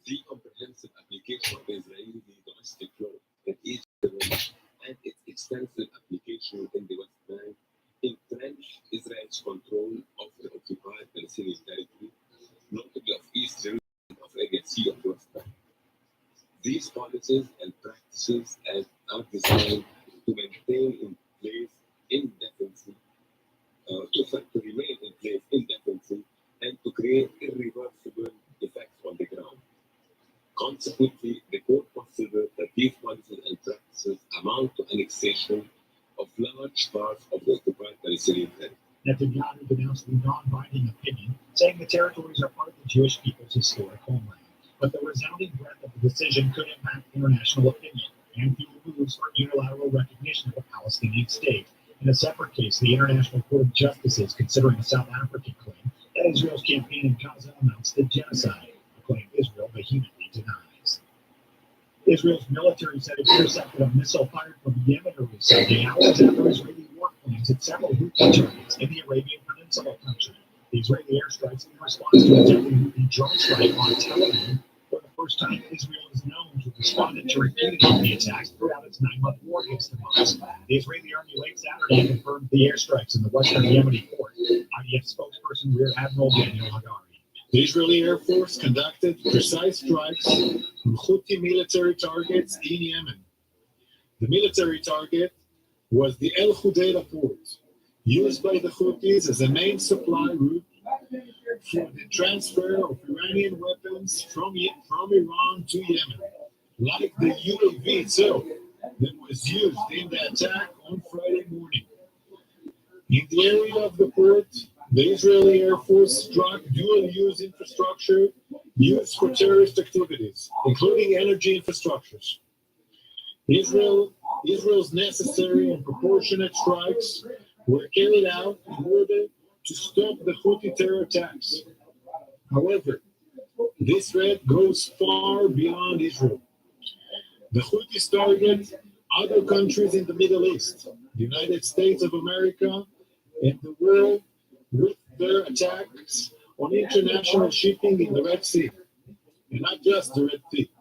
I: the comprehensive application of the Israeli domestic law in Egypt, and its extensive application in the West Bank, entrench Israel's control of the occupied Palestinian territory, notably of East Jerusalem, of Area C of the West Bank. These policies and practices are designed to maintain in place indefinitely, to remain in place indefinitely, and to create irreversible effects on the ground. Consequently, the court considered that these policies and practices amount to annexation of large parts of the occupied Palestinian territory.
H: Netanyahu denounced the non-binding opinion, saying the territories are part of the Jewish people's historic homeland. But the resounding breadth of the decision could impact international opinion and fuel moves for unilateral recognition of a Palestinian state. In a separate case, the International Court of Justice is considering a South African claim that Israel's campaign in Gaza amounts to genocide, a claim Israel vehemently denies. Israel's military said it intercepted a missile fired from Yemen early Sunday, hours after Israeli warplanes hit several Houthi targets in the Arabian Peninsula country. The Israeli airstrikes in response to a deadly Houthi drone strike on Tel Aviv. For the first time, Israel is known to have responded to repeated Houthi attacks throughout its 9-month war against Hamas. The Israeli army late Saturday confirmed the airstrikes in the western Yemeni port.
Q: IDF spokesperson Rear Admiral Daniel Hagari. The Israeli Air Force conducted precise strikes on Houthi military targets in Yemen. The military target was the El Hudaydah port, used by the Houthis as a main supply route for the transfer of Iranian weapons from Iran to Yemen, like the UAV itself that was used in the attack on Friday morning. In the area of the port, the Israeli Air Force struck dual-use infrastructure used for terrorist activities, including energy infrastructures. Israel's necessary and proportionate strikes were carried out in order to stop the Houthi terror attacks. However, this threat goes far beyond Israel. The Houthis target other countries in the Middle East, the United States of America, and the world with their attacks on international shipping in the Red Sea, and not just the Red Sea.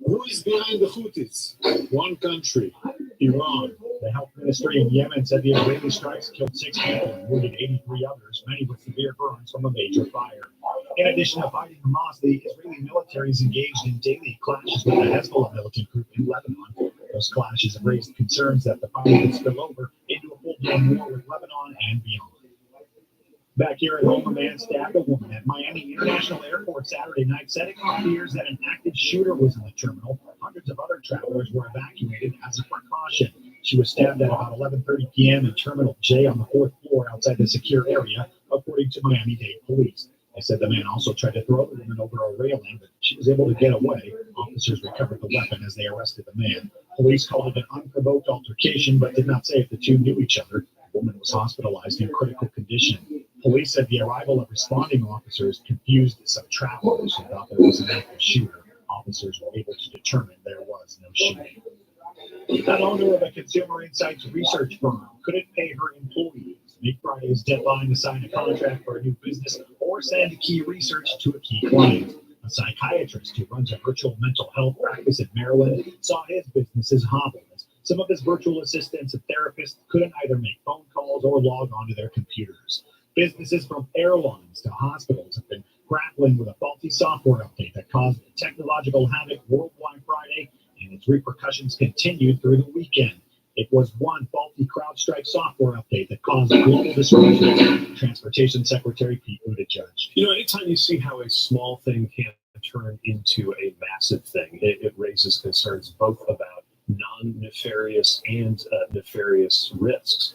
Q: Who is behind the Houthis? One country, Iran.
H: The health ministry in Yemen said the Israeli strikes killed 6 people and wounded 83 others, many with severe burns from a major fire. In addition to fighting Hamas, the Israeli military is engaged in daily clashes with the Hezbollah militant group in Lebanon. Those clashes have raised concerns that the fighting could spill over into a full-blown war with Lebanon and beyond. Back here at home, a man stabbed a woman at Miami International Airport Saturday night, setting off fears that an active shooter was in the terminal. Hundreds of other travelers were evacuated as a precaution. She was stabbed at about 11:30 p.m. in Terminal J on the 4th floor outside the secure area, according to Miami-Dade police. They said the man also tried to throw the woman over a railing, but she was able to get away. Officers recovered the weapon as they arrested the man. Police called it an unprovoked altercation, but did not say if the two knew each other. The woman was hospitalized in critical condition. Police said the arrival of responding officers confused some travelers who thought there was an active shooter. Officers were able to determine there was no shooting. An owner of a consumer insights research firm couldn't pay her employees, make Friday's deadline to sign a contract for a new business, or send key research to a key client. A psychiatrist who runs a virtual mental health practice in Maryland saw his businesses hobbled. Some of his virtual assistants and therapists couldn't either make phone calls or log onto their computers. Businesses from airlines to hospitals have been grappling with a faulty software update that caused technological havoc worldwide Friday, and its repercussions continued through the weekend. It was one faulty CrowdStrike software update that caused global disruption. Transportation Secretary Pete Buttigieg.
L: You know, anytime you see how a small thing can turn into a massive thing, it raises concerns both about non-nefarious and nefarious risks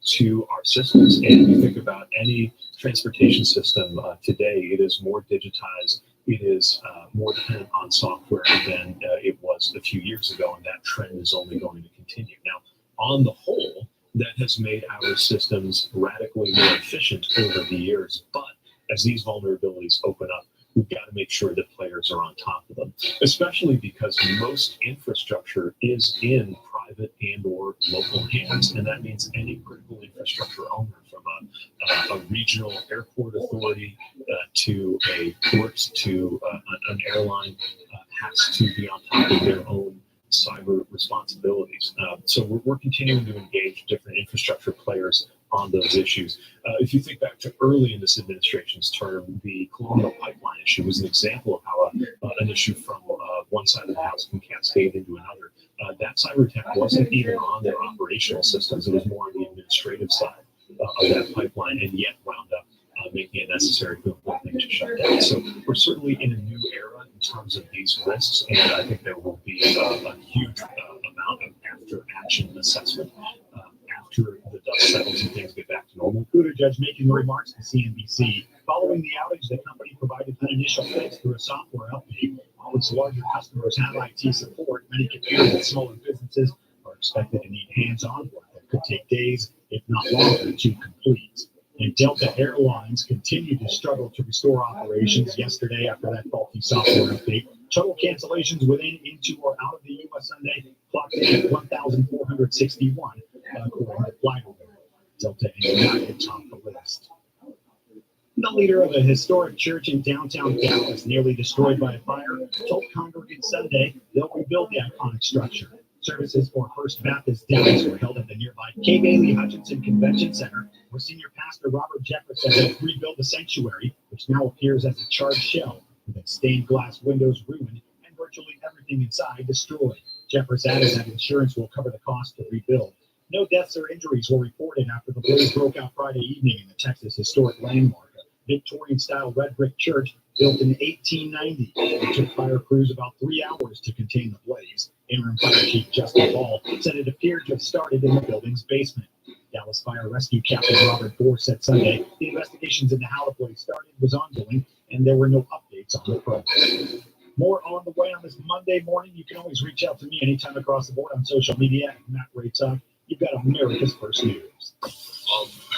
L: to our systems. And you think about any transportation system today, it is more digitized. It is more dependent on software than it was a few years ago, and that trend is only going to continue. Now, on the whole, that has made our systems radically more efficient over the years. But as these vulnerabilities open up, we've got to make sure that players are on top of them, especially because most infrastructure is in private and or local hands. And that means any critical infrastructure owner, from a regional airport authority to a port to an airline, has to be on top of their own cyber responsibilities. So we're continuing to engage different infrastructure players on those issues. If you think back to early in this administration's term, the Colonial Pipeline issue was an example of how an issue from one side of the house can cascade into another. That cyber attack wasn't even on their operational systems. It was more on the administrative side of that pipeline, and yet wound up making it necessary for the whole thing to shut down. So we're certainly in a new era in terms of these risks, and I think there will be a huge amount of after-action assessment after the dust settles and things get back to normal. Buttigieg making remarks to CNBC. Following the outage, the company provided an initial fix through a software update. While its larger customers have IT support, many computers and smaller businesses are expected to need hands-on work that could take days, if not longer, to complete. And Delta Airlines continued to struggle to restore operations yesterday after that faulty software update. Total cancellations within, into, or out of the U.S. Sunday clocked in at 1,461, according to FlightAware. Delta and United topped the list. The leader of a historic church in downtown Dallas, nearly destroyed by a fire, told congregants Sunday they'll rebuild the iconic structure. Services for First Baptist Dallas were held at the nearby K. Bailey Hutchinson Convention Center, where senior
H: Pastor Robert Jefferson helped rebuild the sanctuary, which now appears as a charred shell, with its stained glass windows ruined and virtually everything inside destroyed. Jeffers added that insurance will cover the cost to rebuild. No deaths or injuries were reported after the blaze broke out Friday evening in the Texas historic landmark, a Victorian-style red brick church built in 1890. It took fire crews about 3 hours to contain the blaze. Interim Fire Chief Justin Ball said it appeared to have started in the building's basement. Dallas Fire Rescue Captain Robert Bohr said Sunday the investigations into how the blaze started was ongoing and there were no updates on the program. More on the way on this Monday morning. You can always reach out to me anytime across the board on social media at Matt Ray Talk. You've got America's First News.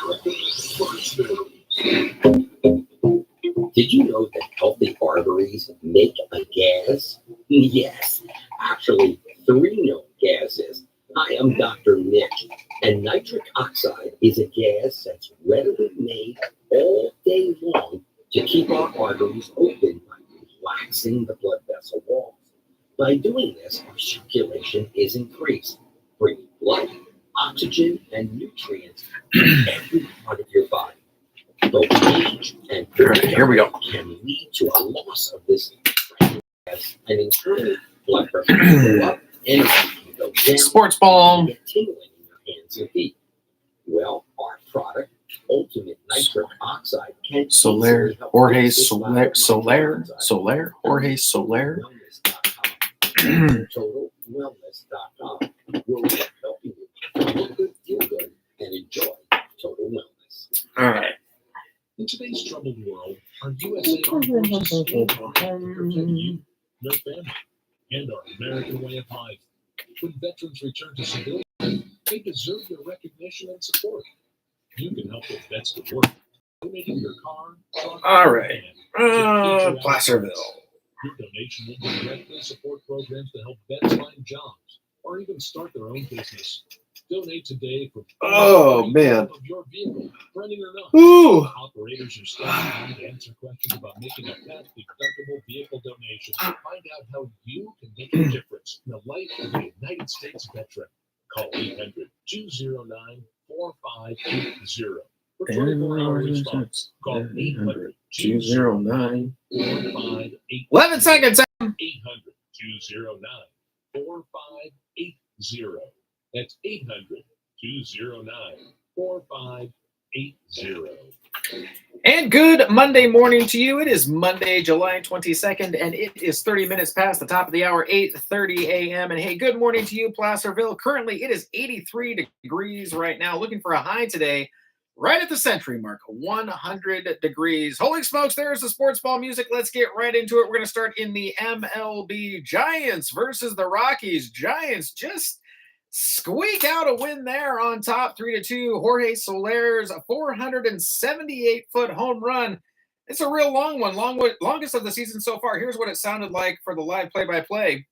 I: America's First News. Did you know that healthy arteries make a gas? Yes, actually 3 known gases. Hi, I'm Dr. Nick, and nitric oxide is a gas that's readily made all day long to keep our arteries open by relaxing the blood vessel walls. By doing this, our circulation is increased, bringing blood, oxygen, and nutrients to every part of your body. Both age and
A: Here we go.
I: can lead to a loss of this gas, and in turn, blood pressure can go up, energy can go down,
A: Sports ball.
I: and you get tingling in your hands and feet. Well, our product, Ultimate Nitric Oxide, can
A: Soler,
I: easily help
A: Jorge
I: reduce
A: Soler,
I: this
A: Soler,
I: oxide.
A: Soler, Jorge Soler.
I: TotalWellness.com. We're helping you look good, feel good, and enjoy Total Wellness.
A: All right.
P: In today's troubled world, our USA Armed Forces stand to protect you, your family, and our American way of life. When veterans return to civilian life, they deserve your recognition and support. You can help with vets to work, donating your car, truck,
A: All right.
P: and
A: Placerville.
P: Your donation will directly support programs to help vets find jobs or even start their own business. Donate today for
A: Oh, man.
P: of your vehicle, running or not.
A: Ooh.
P: Operators are standing by to answer questions about making a tax-deductible vehicle donation. Find out how you can make a difference in the life of a United States veteran. Call 800-209-4580 for 24-hour response. Call 800-209-4580.
A: 11 seconds.
P: 800-209-4580. That's 800-209-4580.
A: And good Monday morning to you. It is Monday, July 22nd, and it is 30 minutes past the top of the hour, 8:30 a.m. And hey, good morning to you, Placerville. Currently, it is 83 degrees right now, looking for a high today, right at the century mark, 100 degrees. Holy smokes, there's the sports ball music. Let's get right into it. We're going to start in the MLB. Giants versus the Rockies. Giants just squeak out a win there on top, 3-2. Jorge Soler's 478-foot home run. It's a real long one, longest of the season so far. Here's what it sounded like for the live play-by-play.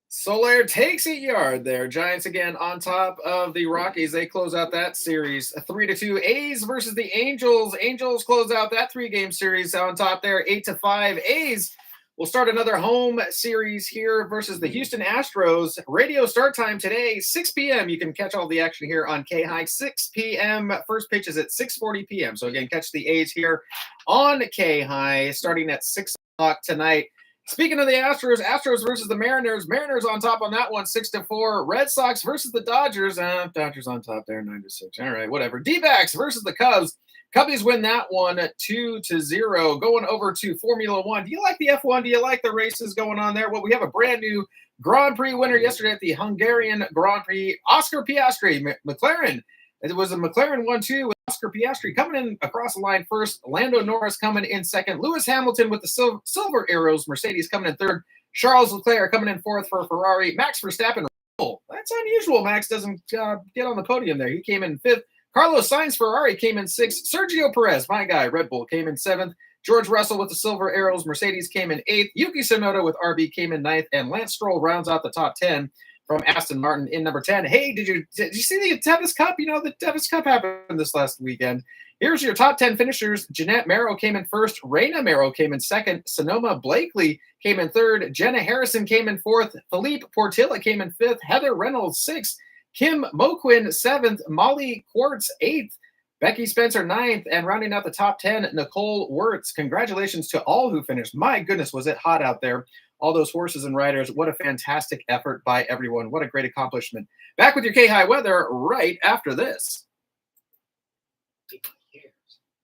A: Soler takes a yard there. Giants again on top of the Rockies. They close out that series 3-2. A's versus the Angels. Angels close out that 3-game series on top there, 8-5. A's will start another home series here versus the Houston Astros. Radio start time today, 6 p.m. You can catch all the action here on KAHI. 6 p.m. First pitch is at 6:40 p.m. So again, catch the A's here on KAHI starting at 6 o'clock tonight. Speaking of the Astros versus the Mariners. Mariners on top on that one, 6-4. Red Sox versus the Dodgers. Dodgers on top there, 9-6. All right, whatever. D-backs versus the Cubs. Cubbies win that one 2-0. Going over to Formula One. Do you like the F1? Do you like the races going on there? Well, we have a brand new Grand Prix winner yesterday at the Hungarian Grand Prix. Oscar Piastri, McLaren. It was a McLaren 1-2 with Oscar Piastri coming in across the line first. Lando Norris coming in second. Lewis Hamilton with the Silver Arrows. Mercedes coming in third. Charles Leclerc coming in fourth for Ferrari. Max Verstappen. That's unusual. Max doesn't get on the podium there. He came in fifth. Carlos Sainz Ferrari came in sixth. Sergio Perez, my guy, Red Bull, came in seventh. George Russell with the Silver Arrows. Mercedes came in eighth. Yuki Tsunoda with RB came in ninth. And Lance Stroll rounds out the top 10. From Aston Martin in number 10. Hey, did you see the Davis Cup? You know, the Davis Cup happened this last weekend. Here's your top 10 finishers. Jeanette Merrow came in first. Raina Merrow came in second. Sonoma Blakely came in third. Jenna Harrison came in fourth. Philippe Portilla came in fifth. Heather Reynolds sixth. Kim Moquin seventh. Molly Quartz eighth. Becky Spencer ninth. And rounding out the top 10, Nicole Wirtz. Congratulations to all who finished. My goodness, was it hot out there. All those horses and riders. What a fantastic effort by everyone. What a great accomplishment. Back with your KAHI weather right after this.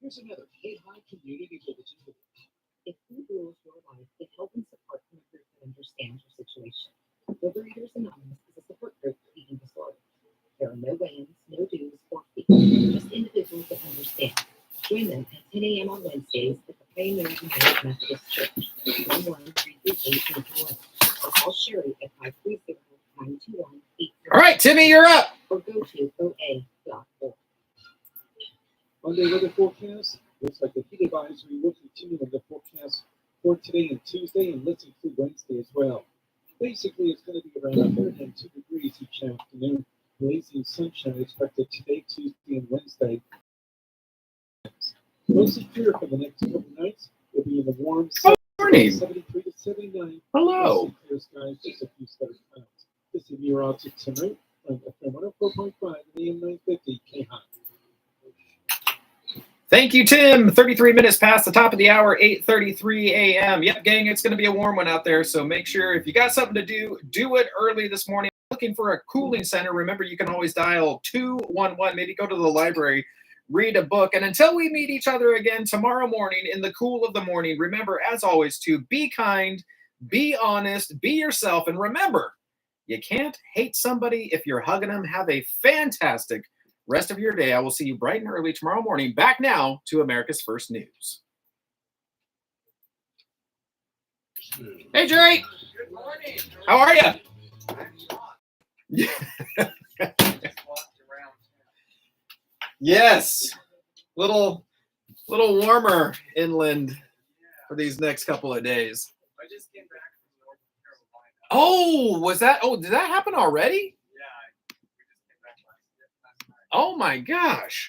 D: Here's another KAHI community bulletin.
X: If food rules your life, get help and support from a group that understands your situation. Overeaters Anonymous is a support group for eating disorders. There are no weigh-ins, no dues, or fees, just individuals that understand. Join them at 10 a.m. on Wednesdays at the Pioneer United Methodist Church, 11338 or call Sherry at 530-921-83.
A: All right, Timmy, you're up.
X: Or go to oa.org.
J: Monday weather forecast. Looks like the heat advisory will continue in the forecast for today and Tuesday, and let's include Wednesday as well. Basically, it's going to be around 102 degrees each afternoon. Blazing sunshine expected today, Tuesday, and Wednesday. Mostly clear for the next couple nights. We'll be in the warm
A: morning.
J: 73 to 79.
A: Hello.
J: Mostly clear skies, just a few scattered clouds. This is your outlook tonight on FM 104.5 and AM 950 KAHI.
A: Thank you, Tim. 33 minutes past the top of the hour, 8:33 a.m. Yep, gang, it's going to be a warm one out there, so make sure if you got something to do, do it early this morning. Looking for a cooling center, remember you can always dial 211, maybe go to the library, read a book, and until we meet each other again tomorrow morning in the cool of the morning, remember, as always, to be kind, be honest, be yourself, and remember, you can't hate somebody if you're hugging them. Have a fantastic rest of your day. I will see you bright and early tomorrow morning. Back now to America's First News. Hey, Jerry.
C: Good morning.
A: How are you? Yes. Little warmer inland for these next couple of days.
C: I just came back from North Carolina.
A: Oh, did that happen already?
C: Yeah, we just came back last night.
A: Oh my gosh.